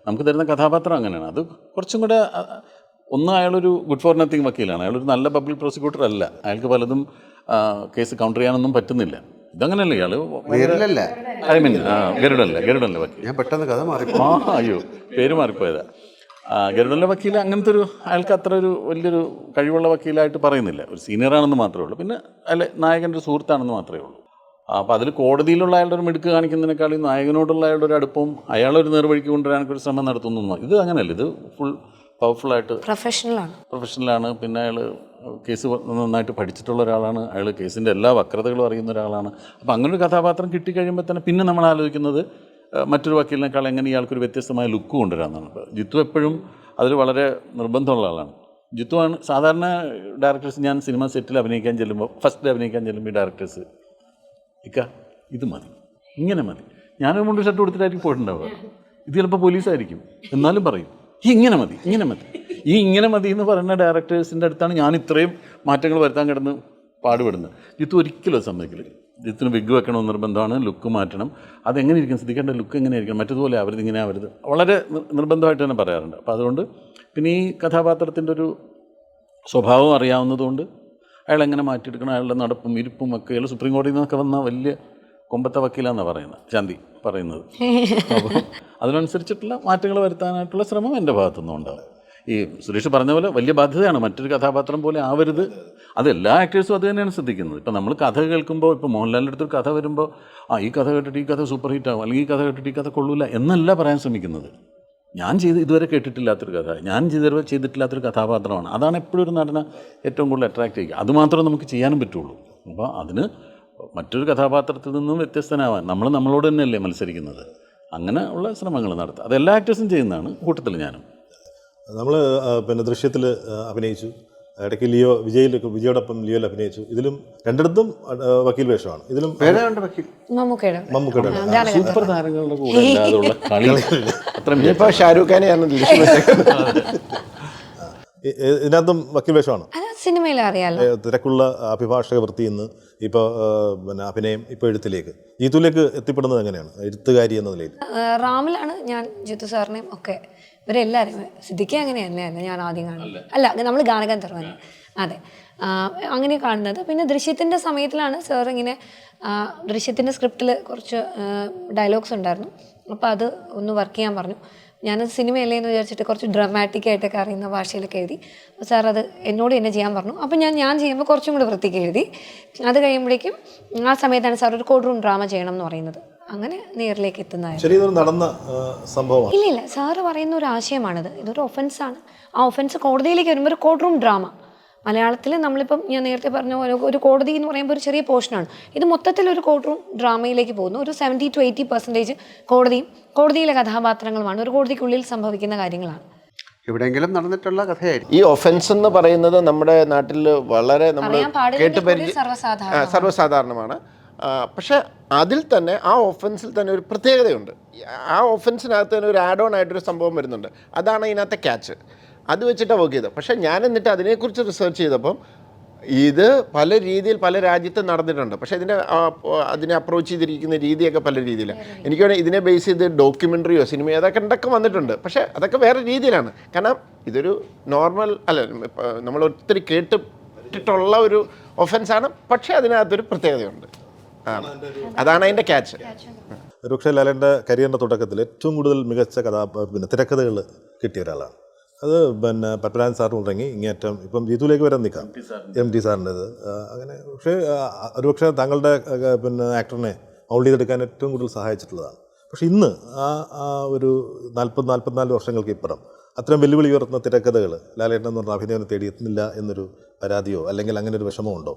നമുക്ക് തരുന്ന കഥാപാത്രം അങ്ങനെയാണ്. അത് കുറച്ചും കൂടെ അയാളൊരു ഗുഡ് ഫോർ നത്തിങ് വക്കീലാണ്, അയാളൊരു നല്ല പബ്ലിക് പ്രോസിക്യൂട്ടർ അല്ല, അയാൾക്ക് പലതും കേസ് കൗണ്ടർ ചെയ്യാനൊന്നും പറ്റുന്നില്ല. ഇതങ്ങനെയല്ല, ഇയാൾ ഐ മീൻ ഗരുഡനിലെ വക്കീൽ. ഞാൻ പെട്ടെന്ന് കഥ മാറി. അയ്യോ പേര് മാറിപ്പോയതാ. ഗരുഡനിലെ വക്കീൽ അങ്ങനത്തെ ഒരു അയാൾക്ക് അത്ര ഒരു വലിയൊരു കഴിവുള്ള വക്കീലായിട്ട് പറയുന്നില്ല, ഒരു സീനിയറാണെന്ന് മാത്രമേ ഉള്ളൂ. പിന്നെ അയാൾ നായകൻ്റെ ഒരു സുഹൃത്താണെന്ന് മാത്രമേ ഉള്ളൂ. അപ്പോൾ അതിൽ കോടതിയിലുള്ള അയാളുടെ ഒരു മിടുക്ക് കാണിക്കുന്നതിനേക്കാളും നായകനോടുള്ള അയാളുടെ ഒരു അടുപ്പവും അയാളൊരു നേർവഴിക്ക് കൊണ്ടുവരാനൊക്കെ ഒരു ശ്രമം നടത്തുന്നു. ഇത് അങ്ങനെയല്ല, ഇത് ഫുൾ പവർഫുള്ളായിട്ട് പ്രൊഫഷണലാണ്. പിന്നെ അയാൾ കേസ് നന്നായിട്ട് പഠിച്ചിട്ടുള്ള ഒരാളാണ്, അയാൾ കേസിൻ്റെ എല്ലാ വക്രതകളും അറിയുന്ന ഒരാളാണ്. അപ്പോൾ അങ്ങനൊരു കഥാപാത്രം കിട്ടിക്കഴിയുമ്പോൾ തന്നെ പിന്നെ നമ്മൾ ആലോചിക്കുന്നത് മറ്റൊരു വക്കീലിനേക്കാൾ എങ്ങനെ ഇയാൾക്കൊരു വ്യത്യസ്തമായ ലുക്ക് കൊണ്ടുവരാമെന്നാണ്. ഇപ്പോൾ ജിത്തു എപ്പോഴും അതിൽ വളരെ നിർബന്ധമുള്ള ആളാണ്. ജിത്തുവാണ് സാധാരണ ഡയറക്ടേഴ്സ്, ഞാൻ സിനിമ സെറ്റിൽ അഭിനയിക്കാൻ ചെല്ലുമ്പോൾ ഫസ്റ്റ് അഭിനയിക്കാൻ ചെല്ലുമ്പോൾ ഈ ഡയറക്ടേഴ്സ് ഇത് മതി, ഇങ്ങനെ മതി. ഞാനൊരു മുണ്ട് ഷർട്ട് കൊടുത്തിട്ടായിരിക്കും പോയിട്ടുണ്ടാവുക, ഇത് ചിലപ്പോൾ പോലീസായിരിക്കും, എന്നാലും പറയും ഇങ്ങനെ മതി, ഇങ്ങനെ മതി. ഈ ഇങ്ങനെ മതി എന്ന് പറയുന്ന ഡയറക്ടേഴ്സിൻ്റെ അടുത്താണ് ഞാൻ ഇത്രയും മാറ്റങ്ങൾ വരുത്താൻ കിടന്ന് പാടുപെടുന്നത്. ജിത്തു ഒരിക്കലും അത് സമ്മതിക്കില്ല. ജിത്തിന് വിഗ് വെക്കണമെന്ന് നിർബന്ധമാണ്, ലുക്ക് മാറ്റണം. അതെങ്ങനെ ഇരിക്കും, ശ്രദ്ധിക്കേണ്ട ലുക്ക് എങ്ങനെ ആയിരിക്കണം, മറ്റതുപോലെ ആവരുത്, ഇങ്ങനെ ആവരുത്, വളരെ നിർബന്ധമായിട്ട് തന്നെ പറയാറുണ്ട്. അപ്പോൾ അതുകൊണ്ട് പിന്നെ ഈ കഥാപാത്രത്തിൻ്റെ ഒരു സ്വഭാവം അറിയാവുന്നതുകൊണ്ട് അയാൾ എങ്ങനെ മാറ്റിയെടുക്കണം, അയാളുടെ നടപ്പും ഇരിപ്പും ഒക്കെ. അയാൾ സുപ്രീം കോടതിയിൽ നിന്നൊക്കെ വന്ന വലിയ കൊമ്പത്തെ വക്കീലാന്നാണ് പറയുന്നത്, ശാന്തി പറയുന്നത്. അപ്പോൾ അതിനനുസരിച്ചിട്ടുള്ള മാറ്റങ്ങൾ വരുത്താനായിട്ടുള്ള ശ്രമം എൻ്റെ ഭാഗത്തുനിന്നും ഉണ്ടാകും. ഈ സുരേഷ് പറഞ്ഞ പോലെ വലിയ ബാധ്യതയാണ്, മറ്റൊരു കഥാപാത്രം പോലെ ആവരുത്. അത് എല്ലാ ആക്ടേഴ്സും അത് തന്നെയാണ് ശ്രദ്ധിക്കുന്നത്. ഇപ്പോൾ നമ്മൾ കഥ കേൾക്കുമ്പോൾ, ഇപ്പോൾ മോഹൻലാലിൻ്റെ അടുത്തൊരു കഥ വരുമ്പോൾ ഈ കഥ കേട്ടിട്ട് ഈ കഥ സൂപ്പർ ഹിറ്റ് ആവും, അല്ലെങ്കിൽ ഈ കഥ കേട്ടിട്ട് ഈ കഥ കൊള്ളൂല എന്നല്ല പറയാൻ ശ്രമിക്കുന്നത്. ഞാൻ ഇതുവരെ കേട്ടിട്ടില്ലാത്തൊരു കഥ, ഞാൻ ഇതുവരെ ചെയ്തിട്ടില്ലാത്തൊരു കഥാപാത്രമാണ്. അതാണ് എപ്പോഴും ഒരു നടനെ ഏറ്റവും കൂടുതൽ അട്രാക്റ്റ് ചെയ്യുക. അതുമാത്രമേ നമുക്ക് ചെയ്യാനും പറ്റുള്ളൂ. അപ്പോൾ അതിന് മറ്റൊരു കഥാപാത്രത്തിൽ നിന്നും വ്യത്യസ്തനാവാൻ നമ്മളോട് തന്നെയല്ലേ മത്സരിക്കുന്നത്. അങ്ങനെ ഉള്ള ശ്രമങ്ങൾ നടത്തുക, അത് എല്ലാ ആക്ടേഴ്സും ചെയ്യുന്നതാണ്, കൂട്ടത്തിൽ ഞാനും. നമ്മൾ പിന്നെ ദൃശ്യത്തിൽ അഭിനയിച്ചു, ഇടയ്ക്ക് വിജയോടൊപ്പം ലിയോയിൽ അഭിനയിച്ചു. ഇതിലും രണ്ടിടത്തും വക്കീൽ വേഷമാണ്. ഇതിലും മമ്മൂക്കയുടെ സൂപ്പർ താരങ്ങളുടെ കൂടെ അല്ലാതുള്ള കളി അത്ര ഇപ്പോൾ ഷാരൂഖ് ഖാനെയാണ് ഇതിനകത്തും വക്കീൽ വേഷമാണ്. സിനിമയിൽ അറിയാലോ, തിരക്കുള്ള അഭിഭാഷക വൃത്തിയിൽ നിന്ന് ഇപ്പോൾ പിന്നെ അഭിനയം, ഇപ്പോൾ എഴുത്തിലേക്ക്, ജിത്തുവിലേക്ക് എത്തിപ്പെടുന്നത് എങ്ങനെയാണ് എഴുത്തുകാരി എന്ന നിലയിൽ? റാമിലാണ് ഞാൻ ജിത്തു സാറിനെയും ഒക്കെ ഇവരെല്ലാവരും. സിദ്ദിഖെ അങ്ങനെയല്ല ഞാൻ ആദ്യം കാണുന്നത്, അല്ല നമ്മൾ ഗാനഗന്ധർവ്വൻ, അതെ, അങ്ങനെ കാണുന്നത്. പിന്നെ ദൃശ്യത്തിൻ്റെ സമയത്തിലാണ് സാർ ഇങ്ങനെ ദൃശ്യത്തിൻ്റെ സ്ക്രിപ്റ്റിൽ കുറച്ച് ഡയലോഗ്സ് ഉണ്ടായിരുന്നു, അപ്പോൾ അത് ഒന്ന് വർക്ക് ചെയ്യാൻ പറഞ്ഞു. ഞാനത് സിനിമയല്ലേ എന്ന് വിചാരിച്ചിട്ട് കുറച്ച് ഡ്രമാറ്റിക് ആയിട്ടൊക്കെ അറിയുന്ന ഭാഷയിലൊക്കെ എഴുതി. അപ്പോൾ സാർ അത് എന്നോട് തന്നെ ചെയ്യാൻ പറഞ്ഞു. അപ്പോൾ ഞാൻ ചെയ്യുമ്പോൾ കുറച്ചും കൂടി വൃത്തിക്ക് എഴുതി. അത് കഴിയുമ്പോഴേക്കും ആ സമയത്താണ് സാർ ഒരു കോഡ് റൂം ഡ്രാമ ചെയ്യണം എന്ന് പറയുന്നത്. അങ്ങനെ നേരിലേക്ക് എത്തുന്നതായിരുന്നു. നടന്ന സംഭവം ഇല്ല, സാറ് പറയുന്ന ഒരു ആശയമാണിത്. ഇതൊരു ഒഫൻസാണ്. ആ ഒഫൻസ് കോടതിയിലേക്ക് വരുമ്പോൾ ഒരു കോഡ് റൂം ഡ്രാമ. മലയാളത്തിൽ നമ്മളിപ്പം ഞാൻ നേരത്തെ പറഞ്ഞ പോലെ ഒരു കോടതി എന്ന് പറയുമ്പോൾ ഒരു ചെറിയ പോർഷനാണ്. ഇത് മൊത്തത്തിലൊരു കോഡ് റൂം ഡ്രാമയിലേക്ക് പോകുന്നു. ഒരു 70 to 80% കോടതിയിലെ കഥാപാത്രങ്ങളുമാണ്, ഒരു കോടതിക്കുള്ളിൽ സംഭവിക്കുന്ന കാര്യങ്ങളാണ്. എവിടെയെങ്കിലും നടന്നിട്ടുള്ള കഥയായിരിക്കും. ഈ ഒഫൻസ് എന്ന് പറയുന്നത് നമ്മുടെ നാട്ടിൽ വളരെ നമ്മൾ സർവ്വസാധാരണമാണ്. പക്ഷെ അതിൽ തന്നെ ആ ഒഫൻസിൽ തന്നെ ഒരു പ്രത്യേകതയുണ്ട്. ആ ഒഫൻസിനകത്ത് തന്നെ ഒരു ആഡ് ഓൺ ആയിട്ടൊരു സംഭവം വരുന്നുണ്ട്. അതാണ് ഇതിനകത്തെ ക്യാച്ച്. അത് വെച്ചിട്ടാണ് വർക്ക് ചെയ്തത്. പക്ഷേ ഞാൻ എന്നിട്ട് അതിനെക്കുറിച്ച് റിസർച്ച് ചെയ്തപ്പം ഇത് പല രീതിയിൽ പല രാജ്യത്തും നടന്നിട്ടുണ്ട്. പക്ഷേ അതിനെ അപ്രോച്ച് ചെയ്തിരിക്കുന്ന രീതിയൊക്കെ പല രീതിയിലാണ്. എനിക്ക് വേണമെങ്കിൽ ഇതിനെ ബേസ് ചെയ്ത് ഡോക്യുമെൻ്ററിയോ സിനിമയോ അതൊക്കെ വന്നിട്ടുണ്ട്. പക്ഷേ അതൊക്കെ വേറെ രീതിയിലാണ്. കാരണം ഇതൊരു നോർമൽ അല്ല, നമ്മൾ ഒത്തിരി കേട്ടിട്ടുള്ള ഒരു ഒഫൻസാണ്. പക്ഷേ അതിനകത്തൊരു പ്രത്യേകതയുണ്ട്. അതാണ് അതിൻ്റെ ക്യാച്ച്. ഒരുപക്ഷെ ലാലേട്ടൻ്റെ കരിയറിൻ്റെ തുടക്കത്തിൽ ഏറ്റവും കൂടുതൽ മികച്ച തിരക്കഥകൾ കിട്ടിയ ഒരാളാണ്. അത് പിന്നെ പത്മനാഭൻ സാറിന് തുടങ്ങി ഇങ്ങേറ്റം ഇപ്പം ജിത്തുവിലേക്ക് വരാൻ നിൽക്കാം, MT സാറിൻ്റെത്. അങ്ങനെ ഒരുപക്ഷെ താങ്കളുടെ ആക്ടറിനെ മൗൾഡ് ചെയ്തെടുക്കാൻ ഏറ്റവും കൂടുതൽ സഹായിച്ചിട്ടുള്ളതാണ്. പക്ഷേ ഇന്ന് ഒരു 40-44 വർഷങ്ങൾക്ക് ഇപ്പുറം അത്രയും വെല്ലുവിളി ഉയർത്തുന്ന തിരക്കഥകൾ ലാലേട്ടൻ എന്ന് പറഞ്ഞ അഭിനയം തേടിയെത്തുന്നില്ല എന്നൊരു പരാതിയോ അല്ലെങ്കിൽ അങ്ങനെ ഒരു വിഷമോ ഉണ്ടോ?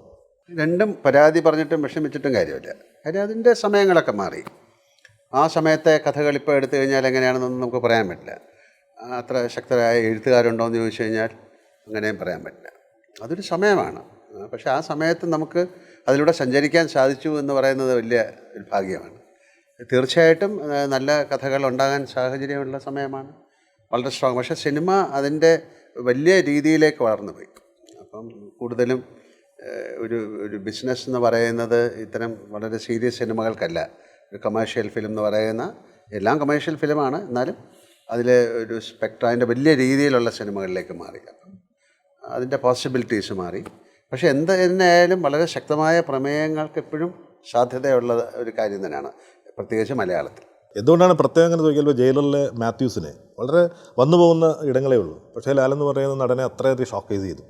രണ്ടും പരാതി പറഞ്ഞിട്ടും വിഷമിച്ചിട്ടും കാര്യമില്ല. കാര്യം അതിൻ്റെ സമയങ്ങളൊക്കെ മാറി. ആ സമയത്തെ കഥകൾ ഇപ്പോൾ എടുത്തു കഴിഞ്ഞാൽ എങ്ങനെയാണെന്നൊന്നും നമുക്ക് പറയാൻ പറ്റില്ല. അത്ര ശക്തരായ എഴുത്തുകാരുണ്ടോ എന്ന് ചോദിച്ചു കഴിഞ്ഞാൽ അങ്ങനെയും പറയാൻ പറ്റില്ല. അതൊരു സമയമാണ്. പക്ഷേ ആ സമയത്ത് നമുക്ക് അതിലൂടെ സഞ്ചരിക്കാൻ സാധിച്ചു എന്ന് പറയുന്നത് വലിയ ഒരു ഭാഗ്യമാണ്. തീർച്ചയായിട്ടും നല്ല കഥകൾ ഉണ്ടാകാൻ സാഹചര്യമുള്ള സമയമാണ്, വളരെ സ്ട്രോങ്. പക്ഷേ സിനിമ അതിൻ്റെ വലിയ രീതിയിലേക്ക് വളർന്നു പോയി. അപ്പം കൂടുതലും ഒരു ബിസിനസ് എന്ന് പറയുന്നത് ഇത്തരം വളരെ സീരിയസ് സിനിമകൾക്കല്ല. ഒരു കമേഴ്ഷ്യൽ ഫിലിം എന്ന് പറയുന്ന, എല്ലാം കമേഴ്ഷ്യൽ ഫിലിമാണ്, എന്നാലും അതിൽ ഒരു അതിൻ്റെ വലിയ രീതിയിലുള്ള സിനിമകളിലേക്ക് മാറി. അപ്പം അതിൻ്റെ പോസിബിലിറ്റീസ് മാറി. പക്ഷേ എന്തായാലും വളരെ ശക്തമായ പ്രമേയങ്ങൾക്ക് എപ്പോഴും സാധ്യതയുള്ള ഒരു കാര്യം തന്നെയാണ്, പ്രത്യേകിച്ച് മലയാളത്തിൽ. എന്തുകൊണ്ടാണ് പ്രത്യേകം അങ്ങനെ ചോദിക്കുമ്പോൾ ജയിലറിലെ മാത്യൂസിനെ വളരെ വന്നു പോകുന്ന ഇടങ്ങളേ ഉള്ളൂ, പക്ഷേ ലാലെന്ന് പറയുന്ന നടനെ അത്രയധികം ഷോക്കേസ് ചെയ്തു.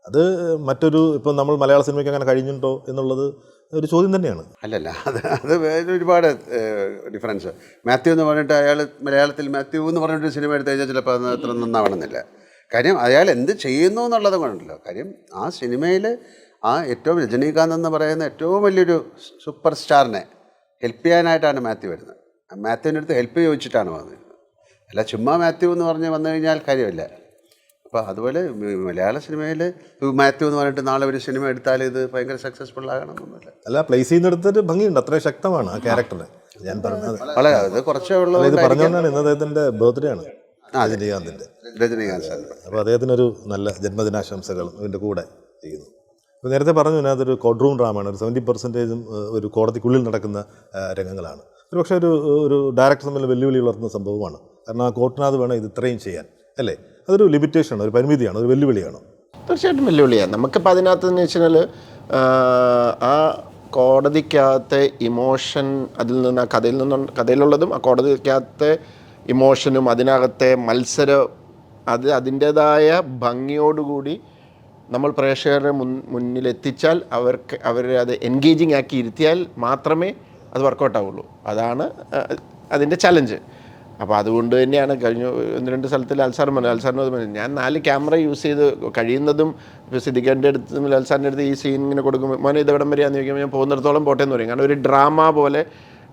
അത് മറ്റൊരു ഇപ്പം നമ്മൾ മലയാള സിനിമയ്ക്ക് അങ്ങനെ കഴിഞ്ഞിട്ടുണ്ടോ എന്നുള്ളത് ഒരു ചോദ്യം തന്നെയാണ്. അല്ലല്ല, അത് ഒരുപാട് ഡിഫറൻസ്. മാത്യു എന്ന് പറഞ്ഞിട്ട് അയാൾ മലയാളത്തിൽ മാത്യു എന്ന് പറഞ്ഞിട്ടൊരു സിനിമ എടുത്തു കഴിഞ്ഞാൽ ചിലപ്പോൾ അത് അത്ര നന്നാവണമെന്നില്ല. കാര്യം അയാൾ എന്ത് ചെയ്യുന്നു എന്നുള്ളത് കൊണ്ടല്ലോ. കാര്യം ആ സിനിമയിൽ ആ ഏറ്റവും രജനീകാന്ത് എന്ന് പറയുന്ന ഏറ്റവും വലിയൊരു സൂപ്പർ സ്റ്റാറിനെ ഹെൽപ്പ് ചെയ്യാനായിട്ടാണ് മാത്യു വരുന്നത്. മാത്യുവിൻ്റെ അടുത്ത് ഹെൽപ്പ് ചോദിച്ചിട്ടാണ് വന്നിരുന്നത്, അല്ല ചുമ്മാ മാത്യു എന്ന് പറഞ്ഞ് വന്നു കഴിഞ്ഞാൽ കാര്യമില്ല. അപ്പോൾ അതുപോലെ മലയാള സിനിമയിൽ മാത്യു എന്ന് പറഞ്ഞിട്ട് നാളെ ഒരു സിനിമ എടുത്താൽ ഇത് ഭയങ്കര സക്സസ്ഫുൾ ആകണമെന്നൊന്നുമില്ല. അല്ല, പ്ലേസ് ചെയ്യുന്നിടത്തൊരു ഭംഗിയുണ്ട്, അത്രയും ശക്തമാണ് ആ ക്യാരക്ടറിന്. ഞാൻ പറഞ്ഞത് വളരെ അത് കുറച്ചേ ഉള്ളൂ. ഇത് പറഞ്ഞുകൊണ്ടാണ് ഇന്ന് അദ്ദേഹത്തിൻ്റെ ബർത്ത്ഡേ ആണ്, രജനീകാന്തിൻ്റെ. രജനീകാന്ത് സാർ. അപ്പോൾ അദ്ദേഹത്തിനൊരു നല്ല ജന്മദിനാശംസകളും ഇതിൻ്റെ കൂടെ ചെയ്യുന്നു. ഇപ്പോൾ നേരത്തെ പറഞ്ഞു ഇതിനകത്തൊരു കോർട്ട് റൂം ഡ്രാമയാണ്, ഒരു 70% ഒരു കോടതിക്കുള്ളിൽ നടക്കുന്ന രംഗങ്ങളാണ്. ഒരു പക്ഷേ ഒരു ഡയറക്ടർ തമ്മിൽ വെല്ലുവിളി ഉയർത്തുന്ന സംഭവമാണ്. കാരണം ആ കോർട്ടിനകത്ത് വേണം ഇത് ഇത്രയും ചെയ്യാൻ, അല്ലേ? അതൊരു ലിമിറ്റേഷനാണ്, ഒരു പരിമിതിയാണ്, ഒരു വെല്ലുവിളിയാണ്. തീർച്ചയായിട്ടും വെല്ലുവിളിയാണ്. നമുക്കിപ്പോൾ അതിനകത്തെന്ന് വെച്ചാൽ ആ കോടതിക്കകത്തെ ഇമോഷൻ, അതിൽ നിന്ന് കഥയിലുള്ളതും ആ കോടതിക്കകത്തെ ഇമോഷനും അതിനകത്തെ മത്സരം, അത് അതിൻ്റേതായ ഭംഗിയോടുകൂടി നമ്മൾ പ്രേക്ഷകരുടെ മുന്നിലെത്തിച്ചാൽ അവരെ അത് എൻഗേജിങ് ആക്കി ഇരുത്തിയാൽ മാത്രമേ അത് വർക്കൗട്ടാവുള്ളൂ. അതാണ് അതിൻ്റെ ചലഞ്ച്. അപ്പോൾ അതുകൊണ്ട് തന്നെയാണ് കഴിഞ്ഞ 1-2 സ്ഥലത്ത് ലാൽസാറും പറഞ്ഞു, ലാൽസാറിനോട് പറഞ്ഞു ഞാൻ 4 ക്യാമറ യൂസ് ചെയ്ത് കഴിയുന്നതും ഇപ്പോൾ സിദ്ദിഖിൻ്റെ അടുത്ത് ലാൽസാറിൻ്റെ അടുത്ത് ഈ സീൻ ഇങ്ങനെ കൊടുക്കുമ്പോൾ മോനെ ഇതെവിടം വരെയാന്ന് ചോദിക്കുമ്പോൾ ഞാൻ പോകുന്നിടത്തോളം പോട്ടെ എന്ന് പറയും. കാരണം ഒരു ഡ്രാമ പോലെ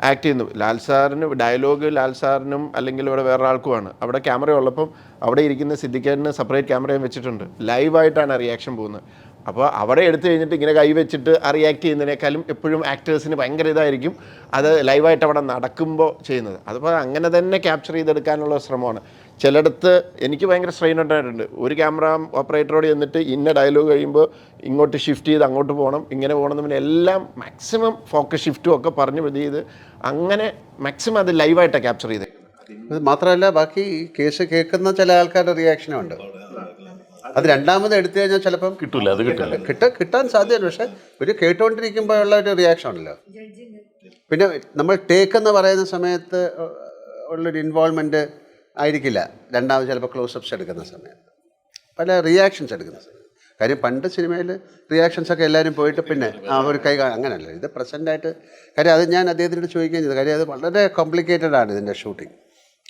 ആക്ട് ചെയ്യുന്നു. ലാൽസാറിന് ഡയലോഗ് ലാൽസാറിനും അല്ലെങ്കിൽ ഇവിടെ വേറെ ആൾക്കുമാണ്. അവിടെ ക്യാമറ ഉള്ളപ്പം അവിടെ ഇരിക്കുന്ന സിദ്ദിഖിന് സെപ്പറേറ്റ് ക്യാമറയും വെച്ചിട്ടുണ്ട്. ലൈവായിട്ടാണ് റിയാക്ഷൻ പോകുന്നത്. അപ്പോൾ അവിടെ എടുത്തു കഴിഞ്ഞിട്ട് ഇങ്ങനെ കൈ വെച്ചിട്ട് ആ റിയാക്ട് ചെയ്യുന്നതിനേക്കാളും എപ്പോഴും ആക്ടേഴ്സിന് ഭയങ്കര ഇതായിരിക്കും അത് ലൈവായിട്ട് അവിടെ നടക്കുമ്പോൾ ചെയ്യുന്നത്. അതിപ്പോൾ അങ്ങനെ തന്നെ ക്യാപ്ചർ ചെയ്തെടുക്കാനുള്ള ശ്രമമാണ്. ചിലയിടത്ത് എനിക്ക് ഭയങ്കര സ്ട്രെയിൻ ഉണ്ടായിട്ടുണ്ട്. ഒരു ക്യാമറ ഓപ്പറേറ്ററോട് ചെന്നിട്ട് ഇന്ന ഡയലോഗ് കഴിയുമ്പോൾ ഇങ്ങോട്ട് ഷിഫ്റ്റ് ചെയ്ത് അങ്ങോട്ട് പോകണം, ഇങ്ങനെ പോകണം എന്ന് എല്ലാം മാക്സിമം ഫോക്കസ് ഷിഫ്റ്റും ഒക്കെ പറഞ്ഞ് ചെയ്ത് അങ്ങനെ മാക്സിമം അത് ലൈവായിട്ടാണ് ക്യാപ്ചർ ചെയ്തത്. അത് മാത്രമല്ല ബാക്കി കേസ് കേൾക്കുന്ന ചില ആൾക്കാരുടെ റിയാക്ഷനും ഉണ്ട്. അത് രണ്ടാമത് എടുത്തു കഴിഞ്ഞാൽ ചിലപ്പം കിട്ടില്ല, അത് കിട്ടാൻ സാധ്യതയുണ്ട്. പക്ഷെ ഒരു കേട്ടുകൊണ്ടിരിക്കുമ്പോഴുള്ള ഒരു റിയാക്ഷൻ ഉണ്ടല്ലോ. പിന്നെ നമ്മൾ ടേക്ക് എന്ന് പറയുന്ന സമയത്ത് ഉള്ളൊരു ഇൻവോൾവ്മെൻറ്റ് ആയിരിക്കില്ല രണ്ടാമത് ചിലപ്പോൾ ക്ലോസപ്സ് എടുക്കുന്ന സമയത്ത്, പല റിയാക്ഷൻസ് എടുക്കുന്ന സമയത്ത്. കാര്യം പണ്ട് സിനിമയിൽ റിയാക്ഷൻസൊക്കെ എല്ലാവരും പോയിട്ട് പിന്നെ ഒരു കൈ അങ്ങനെയല്ല, ഇത് പ്രസൻ്റായിട്ട്. കാര്യം അത് ഞാൻ അദ്ദേഹത്തിനോട് ചോദിക്കുകയും ചെയ്തു. കാര്യം അത് വളരെ കോംപ്ലിക്കേറ്റഡ് ആണ് ഇതിൻ്റെ ഷൂട്ടിങ്.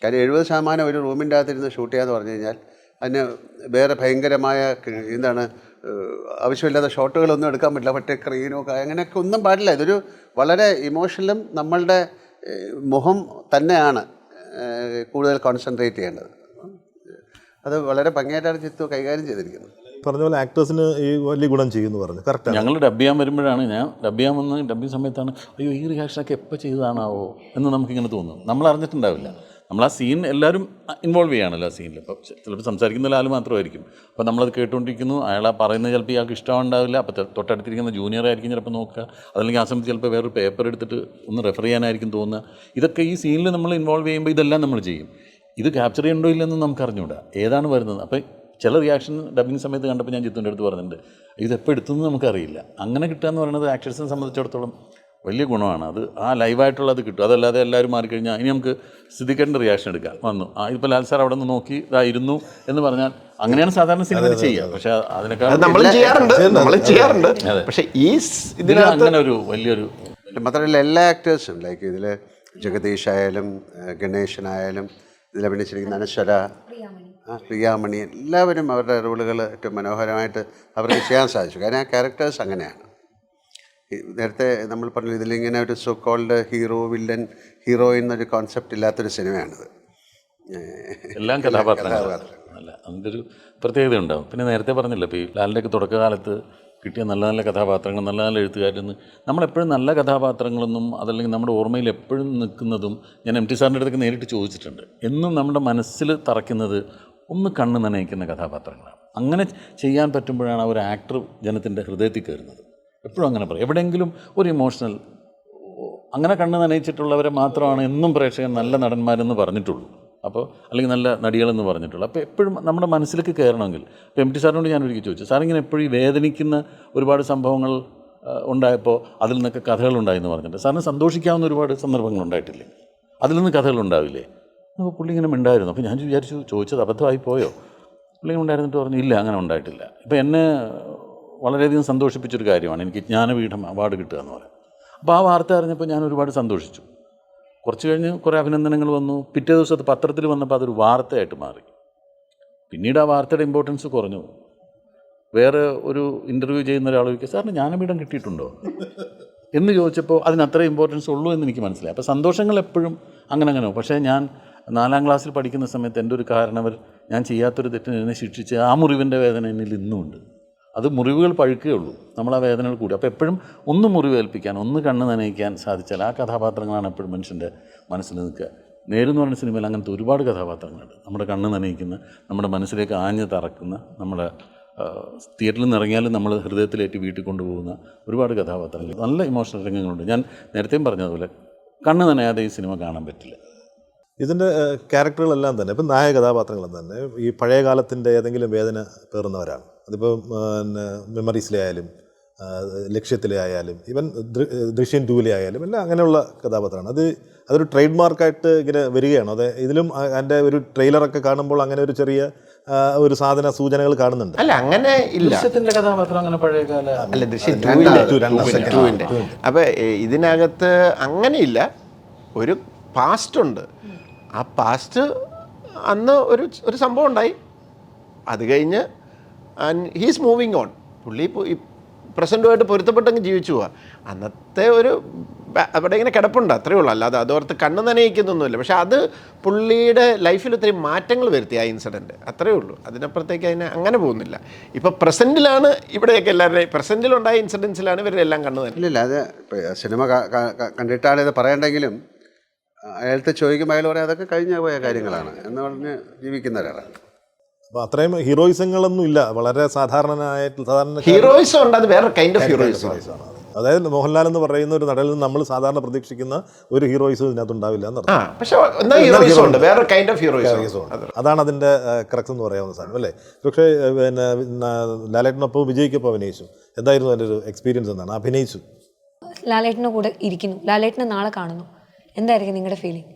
കാര്യം 70% ഒരു റൂമിൻ്റെ അകത്തിരുന്ന് ഷൂട്ട് ചെയ്യാന്ന് പറഞ്ഞു കഴിഞ്ഞാൽ അതിന് വേറെ ഭയങ്കരമായ ആവശ്യമില്ലാത്ത ഷോട്ടുകളൊന്നും എടുക്കാൻ പറ്റില്ല. മറ്റേ സ്ക്രീനോ അങ്ങനെയൊക്കെ ഒന്നും പാടില്ല. ഇതൊരു വളരെ ഇമോഷണലും നമ്മളുടെ മുഖം തന്നെയാണ് കൂടുതൽ കോൺസെൻട്രേറ്റ് ചെയ്യേണ്ടത്. അത് വളരെ ഭംഗിയായിട്ടാണ് ചിത്തു കൈകാര്യം ചെയ്തിരിക്കുന്നത്. പറഞ്ഞ പോലെ ആക്ടേഴ്സിന് ഈ വലിയ ഗുണം ചെയ്യുമെന്ന് പറഞ്ഞു. കറക്റ്റ്. ഞങ്ങൾ ഡബ് ചെയ്യാൻ വരുമ്പോഴാണ്, ഞാൻ ഡബ് ചെയ്യാൻ വന്ന് ഡബിങ് സമയത്താണ് അയ്യോ ഈ റിയാക്ഷനൊക്കെ എപ്പോൾ ചെയ്തതാണാവോ എന്ന് നമുക്കിങ്ങനെ തോന്നും. നമ്മൾ അറിഞ്ഞിട്ടുണ്ടാവില്ല. നമ്മൾ ആ സീൻ എല്ലാവരും ഇൻവോൾവ് ചെയ്യുകയാണല്ലോ ആ സീനിൽ. അപ്പോൾ ചിലപ്പോൾ സംസാരിക്കുന്ന ആൾ മാത്രമായിരിക്കും. അപ്പോൾ നമ്മളത് കേട്ടുകൊണ്ടിരിക്കുന്നു. അയാൾ പറയുന്നത് ചിലപ്പോൾ ഇയാൾക്ക് ഇഷ്ടമുണ്ടാവില്ല. അപ്പോൾ തൊട്ടടുത്തിരിക്കുന്ന ജൂനിയർ ആയിരിക്കും ചിലപ്പോൾ നോക്കുക, അതല്ലെങ്കിൽ ആ സമയത്ത് ചിലപ്പോൾ വേറൊരു പേപ്പർ എടുത്തിട്ട് ഒന്ന് റെഫർ ചെയ്യാനായിരിക്കും തോന്നുക. ഇതൊക്കെ ഈ സീനിൽ നമ്മൾ ഇൻവോൾവ് ചെയ്യുമ്പോൾ ഇതെല്ലാം നമ്മൾ ചെയ്യും. ഇത് ക്യാപ്ചർ ചെയ്യണ്ടോ ഇല്ലെന്ന് നമുക്ക് അറിഞ്ഞൂടാ, ഏതാണ് വരുന്നത്. അപ്പോൾ ചില റിയാക്ഷൻ ഡബിങ് സമയത്ത് കണ്ടപ്പോൾ ഞാൻ ജിത്തുവിൻ്റെ അടുത്ത് പറഞ്ഞിട്ടുണ്ട്, ഇതെപ്പോൾ എടുത്തെന്ന് നമുക്കറിയില്ല. അങ്ങനെ കിട്ടുക എന്ന് പറയുന്നത് ആക്ടേഴ്സിനെ സംബന്ധിച്ചിടത്തോളം വലിയ ഗുണമാണ്. അത് ആ ലൈവായിട്ടുള്ളത് കിട്ടും. അതല്ലാതെ എല്ലാവരും മാറിക്കഴിഞ്ഞാൽ ഇനി നമുക്ക് സിദ്ദിഖിൻ്റെ റിയാക്ഷൻ എടുക്കാം വന്നു ഇപ്പോൾ ലാൽ സാർ അവിടെ നിന്ന് നോക്കി ഇതായിരുന്നു എന്ന് പറഞ്ഞാൽ അങ്ങനെയാണ് സാധാരണ സിനിമ ചെയ്യുക. പക്ഷേ അതിനേക്കാൾ ചെയ്യാറുണ്ട്. പക്ഷേ ഈ ഇതിൽ അങ്ങനെ ഒരു വലിയൊരു മാത്രമല്ല എല്ലാ ആക്ടേഴ്സും ലൈക്ക് ഇതിൽ ജഗദീഷ് ആയാലും ഗണേശനായാലും ഇതിൽ അഭിനയിച്ചിരിക്കുന്ന അനശ്വര, പ്രിയാമണി, എല്ലാവരും അവരുടെ റോളുകൾ ഏറ്റവും മനോഹരമായിട്ട് അവർക്ക് ചെയ്യാൻ സാധിച്ചു. കാരണം ആ ക്യാരക്ടേഴ്സ് അങ്ങനെയാണ്. നേരത്തെ നമ്മൾ പറഞ്ഞു ഇതിലിങ്ങനെ ഒരു so called hero villain heroine എന്നൊരു കോൺസെപ്റ്റ് ഇല്ലാത്തൊരു സിനിമയാണിത്. എല്ലാം കഥാപാത്രങ്ങളല്ല, അതിൻ്റെ ഒരു പ്രത്യേകത ഉണ്ടാവും. പിന്നെ നേരത്തെ പറഞ്ഞില്ല, ഇപ്പോൾ ഈ ലാലിൻ്റെയൊക്കെ തുടക്കകാലത്ത് കിട്ടിയ നല്ല നല്ല കഥാപാത്രങ്ങൾ, നല്ല നല്ല എഴുത്തുകാരെന്ന് നമ്മളെപ്പോഴും നല്ല കഥാപാത്രങ്ങളൊന്നും അതല്ലെങ്കിൽ നമ്മുടെ ഓർമ്മയിൽ എപ്പോഴും നിൽക്കുന്നതും ഞാൻ എം ടി സാറിൻ്റെ അടുത്തൊക്കെ നേരിട്ട് ചോദിച്ചിട്ടുണ്ട്. എന്നും നമ്മുടെ മനസ്സിൽ തറയ്ക്കുന്നത് ഒന്ന് കണ്ണ് നനയിക്കുന്ന കഥാപാത്രങ്ങളാണ്. അങ്ങനെ ചെയ്യാൻ പറ്റുമ്പോഴാണ് ഒരു ആക്ടർ ജനത്തിൻ്റെ ഹൃദയത്തിൽ കയറുന്നത്. എപ്പോഴും അങ്ങനെ പറയും. എവിടെയെങ്കിലും ഒരു ഇമോഷണൽ അങ്ങനെ കണ്ണ് നനയിച്ചിട്ടുള്ളവരെ മാത്രമാണ് എന്നും പ്രേക്ഷകൻ നല്ല നടന്മാരെന്ന് പറഞ്ഞിട്ടുള്ളൂ. അപ്പോൾ അല്ലെങ്കിൽ നല്ല നടികളെന്ന് പറഞ്ഞിട്ടുള്ളൂ. അപ്പോൾ എപ്പോഴും നമ്മുടെ മനസ്സിലേക്ക് കയറണമെങ്കിൽ ഇപ്പോൾ എം ടി സാറിനോട് ഞാൻ ഒരിക്കൽ ചോദിച്ചു, സാറിങ്ങനെ എപ്പോഴും ഈ വേദനിക്കുന്ന ഒരുപാട് സംഭവങ്ങൾ ഉണ്ടായപ്പോൾ അതിൽ നിന്നൊക്കെ കഥകളുണ്ടായെന്ന് പറഞ്ഞിട്ട് സാറിന് സന്തോഷിക്കാവുന്ന ഒരുപാട് സന്ദർഭങ്ങൾ ഉണ്ടായിട്ടില്ലേ, അതിൽ നിന്ന് കഥകളുണ്ടാവില്ലേ? അപ്പോൾ പുള്ളി ഇങ്ങനെ ഉണ്ടായിരുന്നു. അപ്പോൾ ഞാൻ വിചാരിച്ചു ചോദിച്ചത് അബദ്ധമായി പോയോ. പുള്ളി ഉണ്ടായിരുന്നിട്ട് പറഞ്ഞു ഇല്ല, അങ്ങനെ ഉണ്ടായിട്ടില്ല. ഇപ്പോൾ എന്നെ വളരെയധികം സന്തോഷിപ്പിച്ചൊരു കാര്യമാണ് എനിക്ക് ജ്ഞാനപീഠം അവാർഡ് കിട്ടുക എന്ന് പറയാം. അപ്പോൾ ആ വാർത്ത അറിഞ്ഞപ്പോൾ ഞാൻ ഒരുപാട് സന്തോഷിച്ചു. കുറച്ച് കഴിഞ്ഞ് കുറേ അഭിനന്ദനങ്ങൾ വന്നു. പിറ്റേ ദിവസത്തെ പത്രത്തിൽ വന്നപ്പോൾ അതൊരു വാർത്തയായിട്ട് മാറി. പിന്നീട് ആ വാർത്തയുടെ ഇമ്പോർട്ടൻസ് കുറഞ്ഞു. വേറെ ഒരു ഇൻ്റർവ്യൂ ചെയ്യുന്ന ഒരാൾ ചോദിക്കുക, സാറിന് ജ്ഞാനപീഠം കിട്ടിയിട്ടുണ്ടോ എന്ന് ചോദിച്ചപ്പോൾ അതിന് അത്ര ഇമ്പോർട്ടൻസ് ഉള്ളൂ എന്ന് എനിക്ക് മനസ്സിലായി. അപ്പോൾ സന്തോഷങ്ങൾ എപ്പോഴും അങ്ങനെ. പക്ഷേ ഞാൻ 4ാം ക്ലാസ്സിൽ പഠിക്കുന്ന സമയത്ത് എൻ്റെ ഒരു കാരണവർ ഞാൻ ചെയ്യാത്തൊരു തെറ്റിന് എന്നെ ശിക്ഷിച്ച് ആ മുറിവിൻ്റെ വേദന എന്നിൽ ഇന്നുമുണ്ട്. അത് മുറിവുകൾ പഴുക്കുകയുള്ളൂ, നമ്മൾ ആ വേദനകൾ കൂടി. അപ്പോൾ എപ്പോഴും ഒന്ന് മുറിവേൽപ്പിക്കാൻ, ഒന്ന് കണ്ണ് നനയിക്കാൻ സാധിച്ചാൽ ആ കഥാപാത്രങ്ങളാണ് എപ്പോഴും മനുഷ്യൻ്റെ മനസ്സിൽ നിൽക്കുക. നേരെന്ന് പറയുന്ന സിനിമയിൽ അങ്ങനത്തെ ഒരുപാട് കഥാപാത്രങ്ങളുണ്ട്. നമ്മുടെ കണ്ണ് നനയിക്കുന്ന, നമ്മുടെ മനസ്സിലേക്ക് ആഞ്ഞ് തറക്കുന്ന, നമ്മുടെ തിയേറ്ററിൽ നിന്ന് ഇറങ്ങിയാലും നമ്മൾ ഹൃദയത്തിലേറ്റ് വീട്ടിൽ കൊണ്ടുപോകുന്ന ഒരുപാട് കഥാപാത്രങ്ങൾ, നല്ല ഇമോഷണൽ രംഗങ്ങളുണ്ട്. ഞാൻ നേരത്തെയും പറഞ്ഞതുപോലെ കണ്ണ് നനയാതെ ഈ സിനിമ കാണാൻ പറ്റില്ല. ഇതിൻ്റെ ക്യാരക്ടറുകളെല്ലാം തന്നെ ഇപ്പം നായക കഥാപാത്രങ്ങളും തന്നെ ഈ പഴയ കാലത്തിൻ്റെ ഏതെങ്കിലും വേദന പേറുന്നവരാണ്. അതിപ്പോൾ പിന്നെ മെമ്മറീസിലെ ആയാലും ലക്ഷ്യത്തിലെ ആയാലും ഈവൻ ദൃശ്യം 2-ലെ ആയാലും എല്ലാം അങ്ങനെയുള്ള കഥാപാത്രമാണ്. അതൊരു ട്രേഡ് മാർക്കായിട്ട് ഇങ്ങനെ വരികയാണ്. അത് ഇതിലും അതിൻ്റെ ഒരു ട്രെയിലറൊക്കെ കാണുമ്പോൾ അങ്ങനെ ഒരു ചെറിയ ഒരു സാധന സൂചനകൾ കാണുന്നുണ്ട്. അല്ല, അങ്ങനെ ഇല്ല. ദൃശ്യത്തിൻ്റെ കഥാപാത്രം അങ്ങനെ പഴയകാല അല്ല, ദൃശ്യം 2-ന്റെ. അപ്പോൾ ഇതിനകത്ത് അങ്ങനെയില്ല. ഒരു പാസ്റ്റ് ഉണ്ട്. ആ പാസ്റ്റ് അന്ന് ഒരു സംഭവം ഉണ്ടായി. അത് കഴിഞ്ഞ് ഹീസ് മൂവിങ് ഓൺ. പുള്ളി പ്രസൻറ്റുമായിട്ട് പൊരുത്തപ്പെട്ടങ്ങ് ജീവിച്ചു പോവാ. അന്നത്തെ ഒരു അവിടെ ഇങ്ങനെ കിടപ്പുണ്ട്, അത്രയേ ഉള്ളൂ. അല്ലാതെ അതോർത്ത് കണ്ണ് നനയിക്കുന്നൊന്നുമില്ല. പക്ഷെ അത് പുള്ളിയുടെ ലൈഫിൽ ഒത്തിരി മാറ്റങ്ങൾ വരുത്തി ആ ഇൻസിഡൻറ്റ്, അത്രയേ ഉള്ളൂ. അതിനപ്പുറത്തേക്ക് അതിനെ അങ്ങനെ പോകുന്നില്ല. ഇപ്പോൾ പ്രസൻറ്റിലാണ് ഇവിടെയൊക്കെ എല്ലാവരുടെയും പ്രസൻറ്റിലുണ്ടായ ഇൻസിഡൻസിലാണ് ഇവരെല്ലാം കണ്ണ് തന്നെ. ഇല്ല, അത് സിനിമ കണ്ടിട്ടാണ് ഇത് പറയണ്ടെങ്കിലും അയാളത്തെ ചോദിക്കുമ്പോൾ അയാൾ പറയാം അതൊക്കെ കഴിഞ്ഞു പോയ കാര്യങ്ങളാണ് എന്ന് പറഞ്ഞ് ജീവിക്കുന്ന ഒരാളാണ്. അപ്പോൾ അത്രയും ഹീറോയിസങ്ങളൊന്നും ഇല്ല. വളരെ സാധാരണ ഹീറോയിസം ഉണ്ട്. അത് വേറെ കൈൻഡ് ഓഫ് ഹീറോയിസം. അതായത് മോഹൻലാൽ എന്ന് പറയുന്ന ഒരു നടനിൽ നിന്ന് നമ്മൾ സാധാരണ പ്രതീക്ഷിക്കുന്ന ഒരു ഹീറോയിസം ഇതിനകത്ത് ഉണ്ടാവില്ല എന്നർത്ഥം. പക്ഷേ വേറെ കൈൻഡ് ഓഫ് ഹീറോയിസം. അതാണ് അതിൻ്റെ ക്രക്സ് എന്ന് പറയാവുന്ന സാധനം അല്ലേ. പക്ഷേ പിന്നെ ലാലേട്ടനൊപ്പം വിജയ്ക്കൊപ്പം അഭിനയിച്ചു. എന്തായിരുന്നു അതിൻ്റെ ഒരു എക്സ്പീരിയൻസ്? എന്താണ് അഭിനയിച്ചു? ലാലേട്ടൻ്റെ കൂടെ ഇരിക്കുന്നു, ലാലേട്ടനെ നാളെ കാണുന്നു, എന്തായിരിക്കും നിങ്ങളുടെ ഫീലിംഗ്?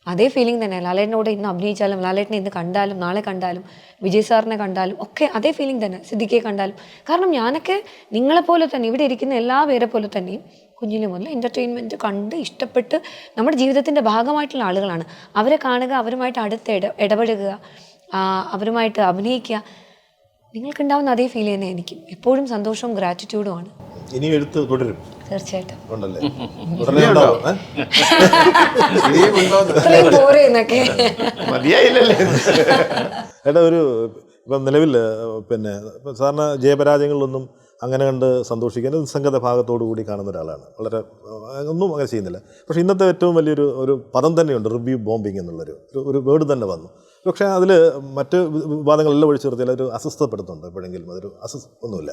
അതേ ഫീലിംഗ് തന്നെ. ലാലേട്ടനോട് ഇന്ന് അഭിനയിച്ചാലും, ലാലേട്ടനെ ഇന്ന് കണ്ടാലും, നാളെ കണ്ടാലും, വിജയ് സാറിനെ കണ്ടാലും ഒക്കെ അതേ ഫീലിംഗ് തന്നെ. സിദ്ദിഖയെ കണ്ടാലും. കാരണം ഞാനൊക്കെ നിങ്ങളെപ്പോലെ തന്നെ, ഇവിടെ ഇരിക്കുന്ന എല്ലാ പേരെ പോലെ തന്നെയും കുഞ്ഞിലെ മുതൽ എൻ്റർടൈൻമെൻറ്റ് കണ്ട് ഇഷ്ടപ്പെട്ട് നമ്മുടെ ജീവിതത്തിൻ്റെ ഭാഗമായിട്ടുള്ള ആളുകളാണ്. അവരെ കാണുക, അവരുമായിട്ട് അടുത്ത് ഇടപഴകുക, അവരുമായിട്ട് അഭിനയിക്കുക. നിങ്ങൾക്കുണ്ടാവുന്ന അതേ ഫീൽ തന്നെ എനിക്കും. എപ്പോഴും സന്തോഷവും ഗ്രാറ്റിറ്റ്യൂഡുമാണ്. ഇനി എഴുത്ത് തുടരും തീർച്ചയായിട്ടും. ഉണ്ടല്ലേ? ഏട്ടാ, ഒരു ഇപ്പം നിലവിൽ പിന്നെ സാറിന് ജയപരാജയങ്ങളിലൊന്നും അങ്ങനെ കണ്ട് സന്തോഷിക്കാൻ നിസ്സംഗത ഭാഗത്തോടു കൂടി കാണുന്ന ഒരാളാണ്. വളരെ ഒന്നും അങ്ങനെ ചെയ്യുന്നില്ല. പക്ഷേ ഇന്നത്തെ ഏറ്റവും വലിയൊരു പദം തന്നെയുണ്ട്, റിവ്യൂ ബോംബിങ് എന്നുള്ളൊരു വേർഡ് തന്നെ വന്നു. പക്ഷേ അതിൽ മറ്റ് വിവാദങ്ങളെല്ലാം ഒഴിച്ചു നിർത്തിയാൽ ഒരു അസ്വസ്ഥപ്പെടുത്തുന്നുണ്ട് എപ്പോഴെങ്കിലും? അതൊരു ഒന്നുമില്ല.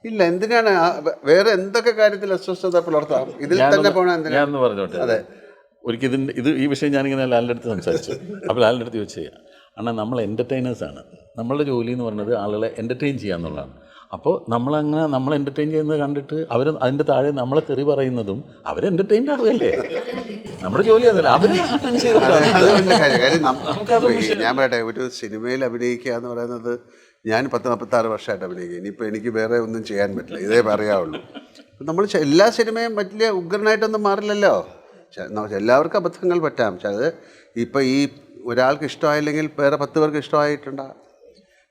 ഇല്ല, എന്തിനാണ് വേറെ എന്തൊക്കെ കാര്യത്തിൽ അസ്വസ്ഥത പുലർത്താം? ഇതിൽ തന്നെ പോകണം. ഞാൻ പറഞ്ഞോട്ടെ. അതെ, ഒരിക്കൽ ഈ വിഷയം ഞാനിങ്ങനെ ലാലിൻ്റെ അടുത്ത് സംസാരിച്ചു. അപ്പോൾ ലാലിൻ്റെ അടുത്ത് ചോദിച്ചു, അണ്ണാ നമ്മൾ എൻ്റർടൈനേഴ്സാണ്. നമ്മളുടെ ജോലി എന്ന് പറയുന്നത് ആളുകളെ എൻ്റർടൈൻ ചെയ്യുക എന്നുള്ളതാണ്. അപ്പോൾ നമ്മൾ എൻ്റർടൈൻ ചെയ്യുന്നത് കണ്ടിട്ട് അവർ അതിൻ്റെ താഴെ നമ്മളെ തെറി പറയുന്നതും അവർ എൻ്റർടൈൻഡ് ആവുകയല്ലേ? നമ്മുടെ ജോലി അതല്ല. അവർ ഞാൻ പറയട്ടെ, ഒരു സിനിമയിൽ അഭിനയിക്കുക എന്ന് പറയുന്നത് ഞാൻ 46 വർഷമായിട്ട് അഭിനയിക്കുക. ഇനിയിപ്പോൾ എനിക്ക് വേറെ ഒന്നും ചെയ്യാൻ പറ്റില്ല, ഇതേ പറയാവുള്ളൂ. നമ്മൾ എല്ലാ സിനിമയും വലിയ ഉഗ്രനായിട്ടൊന്നും മാറില്ലല്ലോ. എല്ലാവർക്കും അബദ്ധങ്ങൾ പറ്റാം. അത് ഇപ്പോൾ ഈ ഒരാൾക്ക് ഇഷ്ടമായില്ലെങ്കിൽ വേറെ 10 പേർക്ക് ഇഷ്ടമായിട്ടുണ്ടാകും.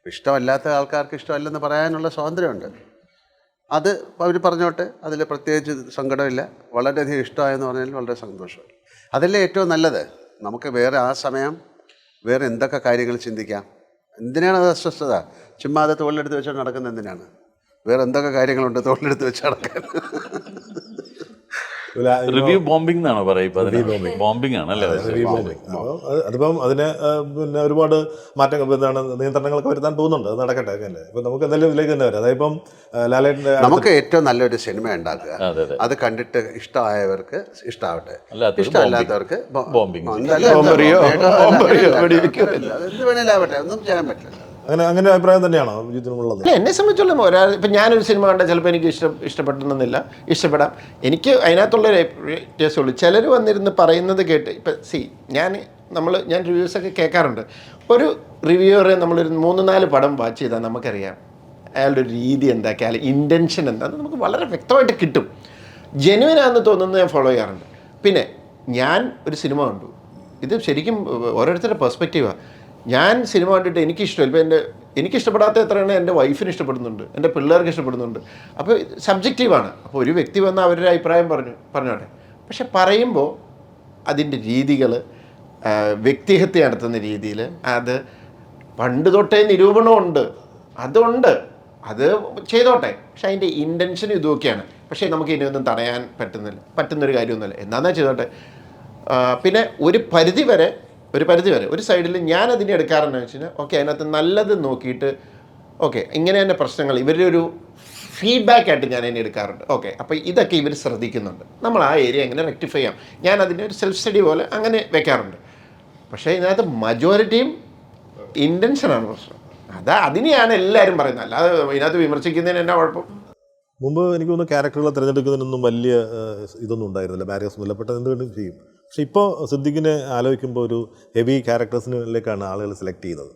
ഇഷ്ടമല്ലാത്ത ആൾക്കാർക്ക് ഇഷ്ടമല്ലെന്ന് പറയാനുള്ള സ്വാതന്ത്ര്യമുണ്ട്. അത് അവർ പറഞ്ഞോട്ടെ, അതിൽ പ്രത്യേകിച്ച് സങ്കടമില്ല. വളരെയധികം ഇഷ്ടമായെന്ന് പറഞ്ഞാൽ വളരെ സന്തോഷമായി. അതല്ലേ ഏറ്റവും നല്ലത്. നമുക്ക് വേറെ ആ സമയം വേറെ എന്തൊക്കെ കാര്യങ്ങൾ ചിന്തിക്കാം. എന്തിനാണ് അത് അസ്വസ്ഥത? ചുമ്മാ അത് തോളിലെടുത്ത് വെച്ചാൽ നടക്കുന്നത് എന്തിനാണ്? വേറെ എന്തൊക്കെ കാര്യങ്ങളുണ്ട് തോളിലെടുത്ത് വെച്ച് നടക്കാൻ. റിവ്യൂ ബോംബിംഗ് എന്നാണോ പറയുക? ബോംബിംഗ് ആണ് അല്ലേ? അതിപ്പം അതിന് പിന്നെ ഒരുപാട് മാറ്റങ്ങൾ എന്താണ് നിയന്ത്രണങ്ങളൊക്കെ വരുത്താൻ പോകുന്നുണ്ട്. അത് നടക്കട്ടെ അങ്ങനെ. ഇപ്പം നമുക്ക് എന്തായാലും ഇതിലേക്ക് തന്നെ വരാം. അതായത് ഇപ്പം ലാലേട്ടൻ്റെ നമുക്ക് ഏറ്റവും നല്ലൊരു സിനിമ ഉണ്ടാക്കുക, അത് കണ്ടിട്ട് ഇഷ്ടമായവർക്ക് ഇഷ്ടമാവട്ടെ, ഇഷ്ടമല്ലാത്തവർക്ക് ബോംബിംഗ്. എന്ത് വേണേലാവട്ടെ, ഒന്നും ചെയ്യാൻ പറ്റില്ല. അങ്ങനെ അഭിപ്രായം തന്നെയാണോ ജിത്തിനുള്ളത്? എന്നെ സംബന്ധിച്ചോളം ഒരാൾ ഇപ്പം ഞാനൊരു സിനിമ കണ്ടാൽ ചിലപ്പോൾ എനിക്ക് ഇഷ്ടപ്പെട്ടെന്നില്ല, ഇഷ്ടപ്പെടാം. എനിക്ക് അതിനകത്തുള്ളൊരു വ്യത്യാസമുള്ളൂ. ചിലർ വന്നിരുന്ന് പറയുന്നത് കേട്ട് ഇപ്പം ഞാൻ റിവ്യൂസൊക്കെ കേൾക്കാറുണ്ട്. ഒരു റിവ്യൂവറെ നമ്മളൊരു 3-4 പടം വാച്ച് ചെയ്താൽ നമുക്കറിയാം അയാളുടെ ഒരു രീതി എന്താ, അയാളുടെ ഇൻറ്റൻഷൻ എന്താ, അത് നമുക്ക് വളരെ വ്യക്തമായിട്ട് കിട്ടും. ജെനുവിനാണെന്ന് തോന്നുന്നത് ഞാൻ ഫോളോ ചെയ്യാറുണ്ട്. പിന്നെ ഞാൻ ഒരു സിനിമ കണ്ടു, ഇത് ശരിക്കും ഓരോരുത്തരുടെ പെർസ്പെക്റ്റീവാണ്. ഞാൻ സിനിമ കണ്ടിട്ട് എനിക്കിഷ്ടമില്ല. ഇപ്പോൾ എനിക്കിഷ്ടപ്പെടാത്ത എത്രയാണ് എൻ്റെ വൈഫിന് ഇഷ്ടപ്പെടുന്നുണ്ട്, എൻ്റെ പിള്ളേർക്ക് ഇഷ്ടപ്പെടുന്നുണ്ട്. അപ്പോൾ സബ്ജക്റ്റീവാണ്. അപ്പോൾ ഒരു വ്യക്തി വന്ന് അവരുടെ അഭിപ്രായം പറഞ്ഞോട്ടെ. പക്ഷെ പറയുമ്പോൾ അതിൻ്റെ രീതികൾ, വ്യക്തിഹത്യ നടത്തുന്ന രീതിയിൽ, അത് പണ്ട് തൊട്ടേ നിരൂപണമുണ്ട്, അതുണ്ട്, അത് ചെയ്തോട്ടെ. പക്ഷെ അതിൻ്റെ ഇൻറ്റൻഷൻ ഇതൊക്കെയാണ്. പക്ഷേ നമുക്ക് ഇനിയൊന്നും തടയാൻ പറ്റുന്നൊരു കാര്യമൊന്നുമില്ല. എന്നാന്നാ ചെയ്തോട്ടെ. പിന്നെ ഒരു പരിധി വരെ ഒരു സൈഡിൽ ഞാൻ അതിനെ എടുക്കാറെന്ന് വെച്ച് കഴിഞ്ഞാൽ ഓക്കെ, അതിനകത്ത് നല്ലത് നോക്കിയിട്ട് ഓക്കെ ഇങ്ങനെ തന്നെ പ്രശ്നങ്ങൾ ഇവരുടെ ഒരു ഫീഡ്ബാക്ക് ആയിട്ട് ഞാൻ അതിനെ എടുക്കാറുണ്ട്. ഓക്കെ, അപ്പോൾ ഇതൊക്കെ ഇവർ ശ്രദ്ധിക്കുന്നുണ്ട്, നമ്മൾ ആ ഏരിയ എങ്ങനെ റെക്ടിഫൈ ചെയ്യാം, ഞാൻ അതിനെ ഒരു സെൽഫ് സ്റ്റഡി പോലെ അങ്ങനെ വെക്കാറുണ്ട്. പക്ഷേ ഇതിനകത്ത് മജോറിറ്റിയും ഇൻറ്റൻഷനാണ് പ്രശ്നം. അതിനെയാണ് എല്ലാവരും പറയുന്നത്, അല്ലാതെ ഇതിനകത്ത് വിമർശിക്കുന്നതിന് എന്നാ കുഴപ്പം? മുമ്പ് എനിക്ക് തോന്നുന്നു ക്യാരക്ടറുകളെ തിരഞ്ഞെടുക്കുന്നതിനൊന്നും വലിയ ഇതൊന്നും ഉണ്ടായിരുന്നില്ല, ബാരിയേഴ്സൊന്നുമില്ല, പെട്ടെന്ന് എന്തുകൊണ്ടും ചെയ്യും. പക്ഷേ ഇപ്പോൾ സിദ്ദിഖിനെ ആലോചിക്കുമ്പോൾ ഒരു ഹെവി ക്യാരക്ടേഴ്സിലേക്കാണ് ആളുകൾ സെലക്ട് ചെയ്യുന്നത്.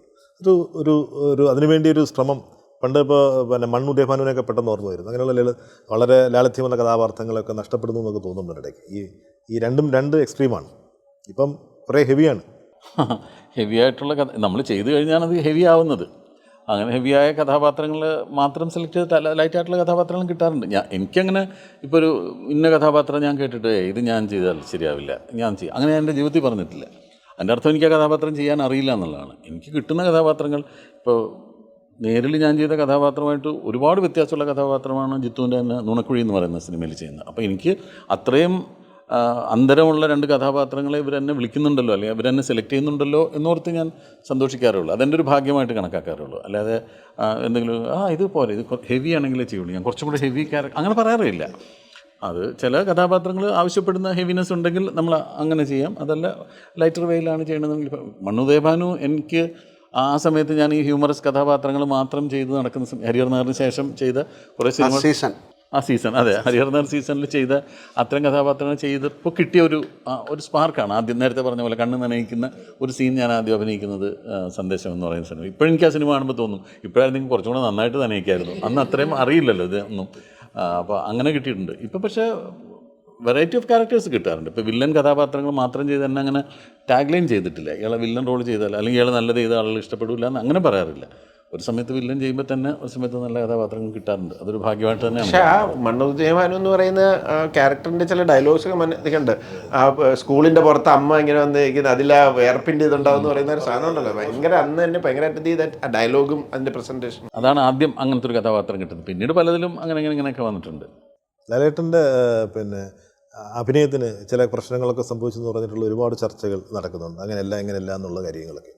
ഒരു അതിനുവേണ്ടി ഒരു ശ്രമം പണ്ട് ഇപ്പോൾ പിന്നെ മണ്ണുദയഭാനുവിനെയൊക്കെ പെട്ടെന്ന് ഓർമ്മ വരുന്നു. അങ്ങനെയുള്ള വളരെ ലാളിത്യമുള്ള കഥാപാത്രങ്ങളൊക്കെ നഷ്ടപ്പെടുന്നു എന്നൊക്കെ തോന്നുന്നുണ്ട് ഇടയ്ക്ക്. ഈ രണ്ട് എക്സ്ട്രീമാണ്. ഇപ്പം കുറേ ഹെവിയാണ്. ഹെവി ആയിട്ടുള്ള കഥ നമ്മൾ ചെയ്തു കഴിഞ്ഞാണ് അത് ഹെവി ആവുന്നത്. അങ്ങനെ ഹെവിയായ കഥാപാത്രങ്ങൾ മാത്രം സെലക്ട് ചെയ്ത് ലൈറ്റായിട്ടുള്ള കഥാപാത്രങ്ങളും കിട്ടാറുണ്ട്. എനിക്കങ്ങനെ ഇപ്പോൾ ഒരു ഇന്ന കഥാപാത്രം ഞാൻ കേട്ടിട്ട് ഇത് ഞാൻ ചെയ്താൽ ശരിയാവില്ല, ഞാൻ ചെയ്യും, അങ്ങനെ ഞാൻ എൻ്റെ ജീവിതത്തിൽ പറഞ്ഞിട്ടില്ല. അതിൻ്റെ അർത്ഥം എനിക്ക് ആ കഥാപാത്രം ചെയ്യാൻ അറിയില്ല എന്നുള്ളതാണ്. എനിക്ക് കിട്ടുന്ന കഥാപാത്രങ്ങൾ ഇപ്പോൾ നേരിൽ ഞാൻ ചെയ്ത കഥാപാത്രമായിട്ട് ഒരുപാട് വ്യത്യാസമുള്ള കഥാപാത്രമാണ് ജിത്തുവിൻ്റെ തന്നെ നുണക്കുഴി എന്ന് പറയുന്ന സിനിമയിൽ ചെയ്യുന്നത്. അപ്പോൾ എനിക്ക് അത്രയും അന്തരമുള്ള 2 കഥാപാത്രങ്ങളെ ഇവരെന്നെ വിളിക്കുന്നുണ്ടല്ലോ, അല്ലെങ്കിൽ ഇവരെന്നെ സെലക്ട് ചെയ്യുന്നുണ്ടല്ലോ എന്നോർത്ത് ഞാൻ സന്തോഷിക്കാറുള്ളൂ. അതെൻ്റെ ഒരു ഭാഗ്യമായിട്ട് കണക്കാക്കാറുള്ളൂ. അല്ലാതെ എന്തെങ്കിലും ഇതുപോലെ ഇത് ഹെവി ആണെങ്കിലേ ചെയ്യുള്ളൂ, ഞാൻ കുറച്ചും കൂടെ ഹെവി ക്യാരക്ടർ അങ്ങനെ പറയാറില്ല. അത് ചില കഥാപാത്രങ്ങൾ ആവശ്യപ്പെടുന്ന ഹെവിനെസ് ഉണ്ടെങ്കിൽ നമ്മൾ അങ്ങനെ ചെയ്യാം. അതല്ല ലൈറ്റർ വേയിലാണ് ചെയ്യണമെങ്കിൽ മണ്ണുദയഭാനു എനിക്ക് ആ സമയത്ത് ഞാൻ ഈ ഹ്യൂമറസ് കഥാപാത്രങ്ങൾ മാത്രം ചെയ്ത് നടക്കുന്ന ഹരിഹർ നഗറിന് ശേഷം ചെയ്ത കുറേ സിനിമ സീസൺ അതെ ഹരിഹർ നഗർ സീസണിൽ ചെയ്ത അത്തരം കഥാപാത്രങ്ങൾ ചെയ്തപ്പോൾ കിട്ടിയ ഒരു സ്പാർക്കാണ്. ആദ്യം നേരത്തെ പറഞ്ഞ പോലെ കണ്ണ് നനയിക്കുന്ന ഒരു സീൻ ഞാൻ ആദ്യം അഭിനയിക്കുന്നത് സന്ദേശം എന്ന് പറയുന്ന സിനിമ. ഇപ്പോഴെനിക്ക് ആ സിനിമ കാണുമ്പോൾ തോന്നും ഇപ്പോഴായിരുന്നു കുറച്ചും കൂടെ നന്നായിട്ട് നനയിക്കായിരുന്നു, അന്ന് അത്രയും അറിയില്ലല്ലോ ഇതൊന്നും. അപ്പോൾ അങ്ങനെ കിട്ടിയിട്ടുണ്ട്. ഇപ്പോൾ പക്ഷേ വെറൈറ്റി ഓഫ് ക്യാരക്ടേഴ്സ് കിട്ടാറുണ്ട്. ഇപ്പോൾ വില്ലൻ കഥാപാത്രങ്ങൾ മാത്രം ചെയ്ത് തന്നെ അങ്ങനെ ടാഗ്ലൈൻ ചെയ്തിട്ടില്ല. ഇയാളെ വില്ലൻ റോൾ ചെയ്താൽ അല്ലെങ്കിൽ ഇയാൾ നല്ലത് ചെയ്ത ആളുകൾ ഇഷ്ടപ്പെടില്ല എന്ന് അങ്ങനെ പറയാറില്ല. ഒരു സമയത്ത് വില്ലൻ ചെയ്യുമ്പോൾ തന്നെ ഒരു സമയത്ത് നല്ല കഥാപാത്രങ്ങൾ കിട്ടാറുണ്ട്. അതൊരു ഭാഗ്യമായിട്ട് തന്നെയാണ്. പക്ഷേ ആ മണ്ണുദയഭാനു എന്ന് പറയുന്ന ക്യാരക്ടറിൻ്റെ ചില ഡയലോഗ്സൊക്കെ മനസ്സിലുണ്ട്. ആ സ്കൂളിൻ്റെ പുറത്ത് അമ്മ ഇങ്ങനെ വന്നിരിക്കുന്നത് അതിൽ ആ വേർപ്പിൻ്റെ ഇതുണ്ടാവും എന്ന് പറയുന്ന ഒരു സാധനം ഉണ്ടല്ലോ, ഭയങ്കര അന്ന് തന്നെ ഭയങ്കരമായിട്ട് ചെയ്ത ആ ഡയലോഗും അതിൻ്റെ പ്രസൻറ്റേഷൻ, അതാണ് ആദ്യം അങ്ങനത്തെ ഒരു കഥാപാത്രം കിട്ടുന്നത്. പിന്നീട് പലതിലും അങ്ങനെയൊക്കെ വന്നിട്ടുണ്ട്. ലാലേട്ടൻ്റെ പിന്നെ അഭിനയത്തിന് ചില പ്രശ്നങ്ങളൊക്കെ സംഭവിച്ചെന്ന് പറഞ്ഞിട്ടുള്ള ഒരുപാട് ചർച്ചകൾ നടക്കുന്നുണ്ട്. അങ്ങനെയല്ല എന്നുള്ള കാര്യങ്ങളൊക്കെ.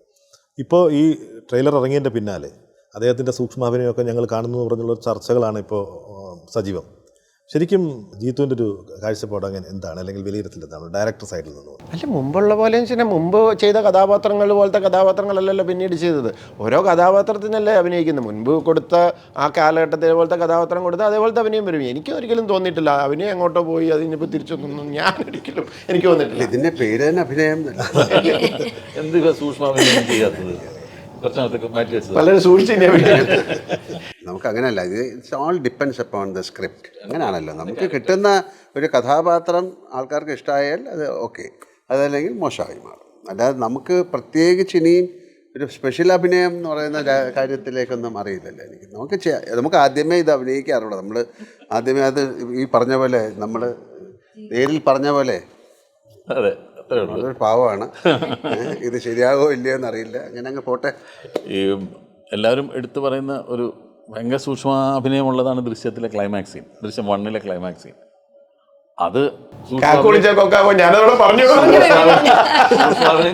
ഇപ്പോൾ ഈ ട്രെയിലർ ഇറങ്ങിയതിൻ്റെ പിന്നാലെ അദ്ദേഹത്തിൻ്റെ സൂക്ഷ്മാഭിനയമൊക്കെ ഞങ്ങൾ കാണുന്നു എന്ന് പറഞ്ഞുള്ള ചർച്ചകളാണ് ഇപ്പോൾ സജീവം. ശരിക്കും ജീത്തുവിൻ്റെ ഒരു കാഴ്ചപ്പാട് അങ്ങനെ എന്താണ്, അല്ലെങ്കിൽ വിലയിരുത്തൽ എന്താണ് ഡയറക്ടർ സൈഡിൽ നിന്ന്? അല്ല, മുമ്പുള്ള പോലെ വെച്ചാൽ മുമ്പ് ചെയ്ത കഥാപാത്രങ്ങൾ പോലത്തെ കഥാപാത്രങ്ങളല്ലല്ലോ പിന്നീട് ചെയ്തത്. ഓരോ കഥാപാത്രത്തിനല്ലേ അഭിനയിക്കുന്നത്. മുൻപ് കൊടുത്ത ആ കാലഘട്ടത്തിലെ പോലത്തെ കഥാപാത്രം കൊടുത്താൽ അതേപോലത്തെ അഭിനയം വരും. എനിക്ക് ഒരിക്കലും തോന്നിയിട്ടില്ല അഭിനയം എങ്ങോട്ടോ പോയി അതിനിപ്പോൾ തിരിച്ചൊന്നും എനിക്ക് തോന്നിയിട്ടില്ല. ഇതിൻ്റെ പേര് തന്നെ അഭിനയം. എന്ത് സൂക്ഷ്മാഭിനയം ചെയ്യാത്തത് വളരെ സൂക്ഷിച്ച് നമുക്ക് അങ്ങനെയല്ല, ഇത് it's all depends upon the script. അങ്ങനെയാണല്ലോ, നമുക്ക് കിട്ടുന്ന ഒരു കഥാപാത്രം ആൾക്കാർക്ക് ഇഷ്ടമായാൽ അത് ഓക്കെ, അതല്ലെങ്കിൽ മോശമായി മാറും. അല്ലാതെ നമുക്ക് പ്രത്യേകിച്ച് ഇനിയും ഒരു സ്പെഷ്യൽ അഭിനയം എന്ന് പറയുന്ന കാര്യത്തിലേക്കൊന്നും അറിയില്ലല്ലോ എനിക്ക്. നമുക്ക് ആദ്യമേ ഇത് അഭിനയിക്കാറുള്ളൂ. നമ്മൾ ആദ്യമേ അത് ഈ പറഞ്ഞ പോലെ നമ്മൾ നേരിൽ പറഞ്ഞ പോലെ അതെ അതൊരു പാവമാണ്, ഇത് ശരിയാകോ ഇല്ലയോ എന്നറിയില്ല, അങ്ങനെ അങ്ങ് പോട്ടെ. ഈ എല്ലാവരും എടുത്തു പറയുന്ന ഒരു ഭയങ്കര സൂക്ഷ്മ അഭിനയമുള്ളതാണ് ദൃശ്യത്തിലെ ക്ലൈമാക്സ് സീൻ, ദൃശ്യം 1-ലെ ക്ലൈമാക്സ് സീൻ. അത് സൂക്ഷ്മാഭിനയം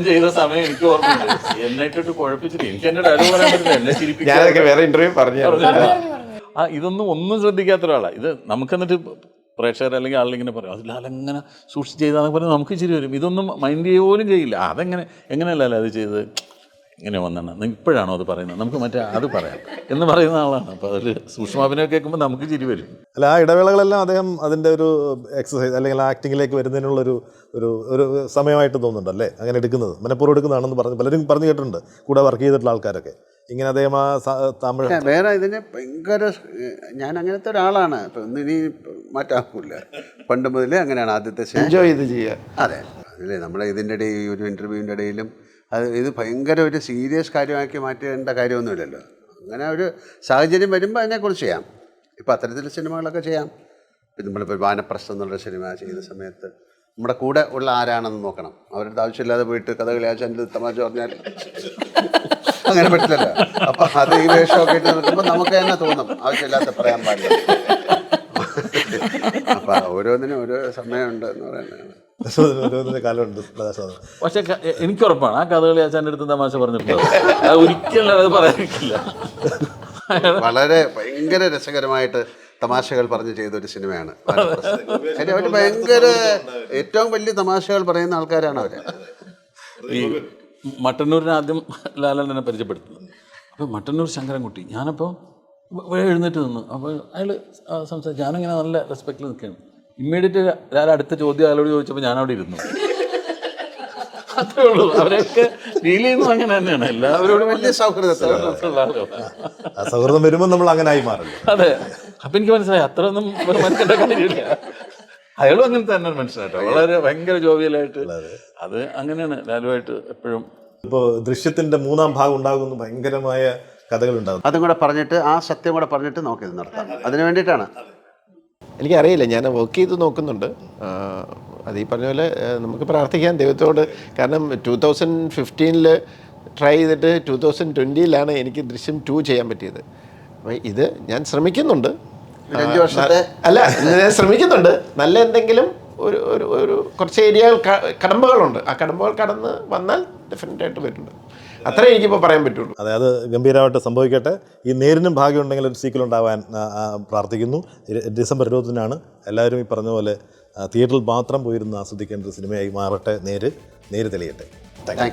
ചെയ്ത സമയം എനിക്ക് ഓർമ്മയുണ്ട്. എന്നിട്ടിട്ട് കുഴപ്പിച്ചിട്ട് എനിക്ക് എന്റെ ഡയലോഗ് പറയാൻ പറ്റില്ല, എന്നെ ചിരിപ്പിക്കാൻ. വേറെ ഇന്റർവ്യൂ പറഞ്ഞു ഒന്നും ശ്രദ്ധിക്കാത്ത ഒരാളാണ് ഇത്. നമുക്കെന്നിട്ട് പ്രേക്ഷകർ അല്ലെങ്കിൽ ആളിങ്ങനെ പറയും അത് ലാലങ്ങനെ സൂക്ഷിച്ച് ചെയ്താന്ന് പറഞ്ഞാൽ നമുക്ക് ചിരി വരും. ഇതൊന്നും മൈൻഡ് ചെയ്യുക പോലും ചെയ്യില്ല. എങ്ങനെയല്ല അത് ചെയ്ത് ഇങ്ങനെ വന്നാണ് ഇപ്പോഴാണോ അത് പറയുന്നത്, നമുക്ക് മറ്റേ അത് പറയാം എന്ന് പറയുന്ന ആളാണ്. അപ്പോൾ അതിൽ സൂക്ഷ്മാഭിനയം കേൾക്കുമ്പോൾ നമുക്ക് ചിരി വരും. അല്ല, ആ ഇടവേളകളെല്ലാം അദ്ദേഹം അതിൻ്റെ ഒരു എക്സസൈസ് അല്ലെങ്കിൽ ആക്ടിങ്ങിലേക്ക് വരുന്നതിനുള്ളൊരു ഒരു സമയമായിട്ട് തോന്നുന്നുണ്ടല്ലേ അങ്ങനെ എടുക്കുന്നത്, മനഃപൂർവ്വം എടുക്കുന്നതാണെന്ന് പലരും പറഞ്ഞു കേട്ടിട്ടുണ്ട്, കൂടെ വർക്ക് ചെയ്തിട്ടുള്ള ആൾക്കാരൊക്കെ. ഇങ്ങനെ അദ്ദേഹം ആ തമിഴ് വേറെ ഇതിന് ഭയങ്കര ഞാൻ അങ്ങനത്തെ ഒരാളാണ്. ഇപ്പം ഒന്നും ഇനി മാറ്റാക്കില്ല, പണ്ട് മുതലേ അങ്ങനെയാണ്. ആദ്യത്തെ എൻജോയ് ചെയ്ത് ചെയ്യുക. അതെ, അതില്ലേ നമ്മുടെ ഇതിൻ്റെ ഇടയിൽ ഈ ഒരു ഇൻ്റർവ്യൂവിൻ്റെ ഇടയിലും ഇത് ഭയങ്കര ഒരു സീരിയസ് കാര്യമാക്കി മാറ്റേണ്ട കാര്യമൊന്നുമില്ലല്ലോ. അങ്ങനെ ഒരു സാഹചര്യം വരുമ്പോൾ അതിനെക്കുറിച്ച് ചെയ്യാം. ഇപ്പോൾ അത്തരത്തിലുള്ള സിനിമകളൊക്കെ ചെയ്യാം. ഇപ്പം നമ്മളിപ്പോൾ വാനപ്രസ്ഥം എന്നുള്ള സിനിമ ചെയ്ത സമയത്ത് നമ്മുടെ കൂടെ ഉള്ള ആരാണെന്ന് നോക്കണം. അവരുടെ ആവശ്യമില്ലാതെ പോയിട്ട് കഥകളി ആചാൻ്റെ തമാശ പറഞ്ഞാൽ അങ്ങനെ പറ്റില്ലല്ലോ. അപ്പം അത് ഈ വേഷമൊക്കെ ഇട്ട് നിൽക്കുമ്പോൾ നമുക്ക് തന്നെ തോന്നും ആവശ്യമില്ലാത്ത പറയാൻ പാടില്ല. അപ്പം ഓരോന്നിനും ഓരോ സമയമുണ്ട് എന്ന് പറയുന്നതാണ്. കാലമുണ്ട്. പക്ഷെ എനിക്ക് ഉറപ്പാണ് ആ കഥകളി ആചാൻ്റെ അടുത്ത് തമാശ പറഞ്ഞിട്ടുള്ളത് ഒരിക്കലും അത് പറയാനില്ല. വളരെ ഭയങ്കര രസകരമായിട്ട് തമാശകൾ പറഞ്ഞ് ചെയ്തൊരു സിനിമയാണ് കാര്യം. അവർ ഭയങ്കര ഏറ്റവും വലിയ തമാശകൾ പറയുന്ന ആൾക്കാരാണ് അവർ. ഈ മട്ടന്നൂരിനെ ആദ്യം ലാലനെ പരിചയപ്പെടുത്തുന്നത്. അപ്പോൾ മട്ടന്നൂർ ശങ്കരൻകുട്ടി, ഞാനപ്പോൾ എഴുന്നേറ്റ് നിന്നു. അപ്പോൾ അയാൾ സംസാരിച്ചു, ഞാനിങ്ങനെ നല്ല റെസ്പെക്റ്റിൽ നിൽക്കുകയാണ്. ഇമ്മീഡിയറ്റ് ലാല അടുത്ത ചോദ്യം അയാളോട് ചോദിച്ചപ്പോൾ ഞാനവിടെ ഇരുന്നു. അത്രേ ഉള്ളൂ. അവരൊക്കെ ഫീൽ ചെയ്യുന്നത് അങ്ങനെ തന്നെയാണ്. എല്ലാവരോടും വലിയ സൗഹൃദത്തിലുള്ള ആളുകളാണ്. ആ സൗഹൃദം വരുമ്പോൾ നമ്മൾ അങ്ങനെ ആയി മാറില്ല. അതെ, അപ്പം എനിക്ക് മനസ്സിലായി അത്രയൊന്നും മനസ്സിൻ്റെ കാര്യമില്ല. അയാളും അങ്ങനെ തന്നെ മനസ്സിലായിട്ടോ, വളരെ ഭയങ്കര ജോവിയലായിട്ട്. അത് അങ്ങനെയാണ് ലാലുവായിട്ട് എപ്പോഴും. ഇപ്പോൾ ദൃശ്യത്തിൻ്റെ 3-ാം ഭാഗം ഉണ്ടാകുന്ന ഭയങ്കരമായ കഥകളുണ്ടാകും. അതും കൂടെ പറഞ്ഞിട്ട് ആ സത്യം കൂടെ പറഞ്ഞിട്ട് നോക്കിയത് നടത്താം. അതിന് വേണ്ടിയിട്ടാണ്. എനിക്കറിയില്ല, ഞാൻ വർക്ക് ചെയ്ത് നോക്കുന്നുണ്ട്. അത് ഈ പറഞ്ഞ പോലെ നമുക്ക് പ്രാർത്ഥിക്കാം ദൈവത്തോട്. കാരണം 2015 ട്രൈ ചെയ്തിട്ട് 2020 എനിക്ക് ദൃശ്യം 2 ചെയ്യാൻ പറ്റിയത്. അപ്പോൾ ഇത് ഞാൻ ശ്രമിക്കുന്നുണ്ട്. 5 വർഷത്തെ അല്ല, ഞാൻ ശ്രമിക്കുന്നുണ്ട്. നല്ല എന്തെങ്കിലും ഒരു കുറച്ച് ഏരിയകൾ കടമ്പകളുണ്ട്. ആ കടമ്പകൾ കടന്ന് വന്നാൽ ഡെഫിനറ്റായിട്ട് വരുന്നുണ്ട്. അത്രേ എനിക്കിപ്പോൾ പറയാൻ പറ്റുള്ളൂ. അതെ, അത് ഗംഭീരമായിട്ട് സംഭവിക്കട്ടെ. ഈ നേരിനും ഭാഗ്യമുണ്ടെങ്കിൽ ഒരു സീക്വൽ ഉണ്ടാവാൻ പ്രാർത്ഥിക്കുന്നു. ഡിസംബർ 20-നാണ്. എല്ലാവരും ഈ പറഞ്ഞ പോലെ തിയേറ്ററിൽ മാത്രം പോയിരുന്ന് ആസ്വദിക്കേണ്ട ഒരു സിനിമയായി മാറട്ടെ. നേര് തെളിയട്ടെ.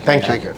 Thank you.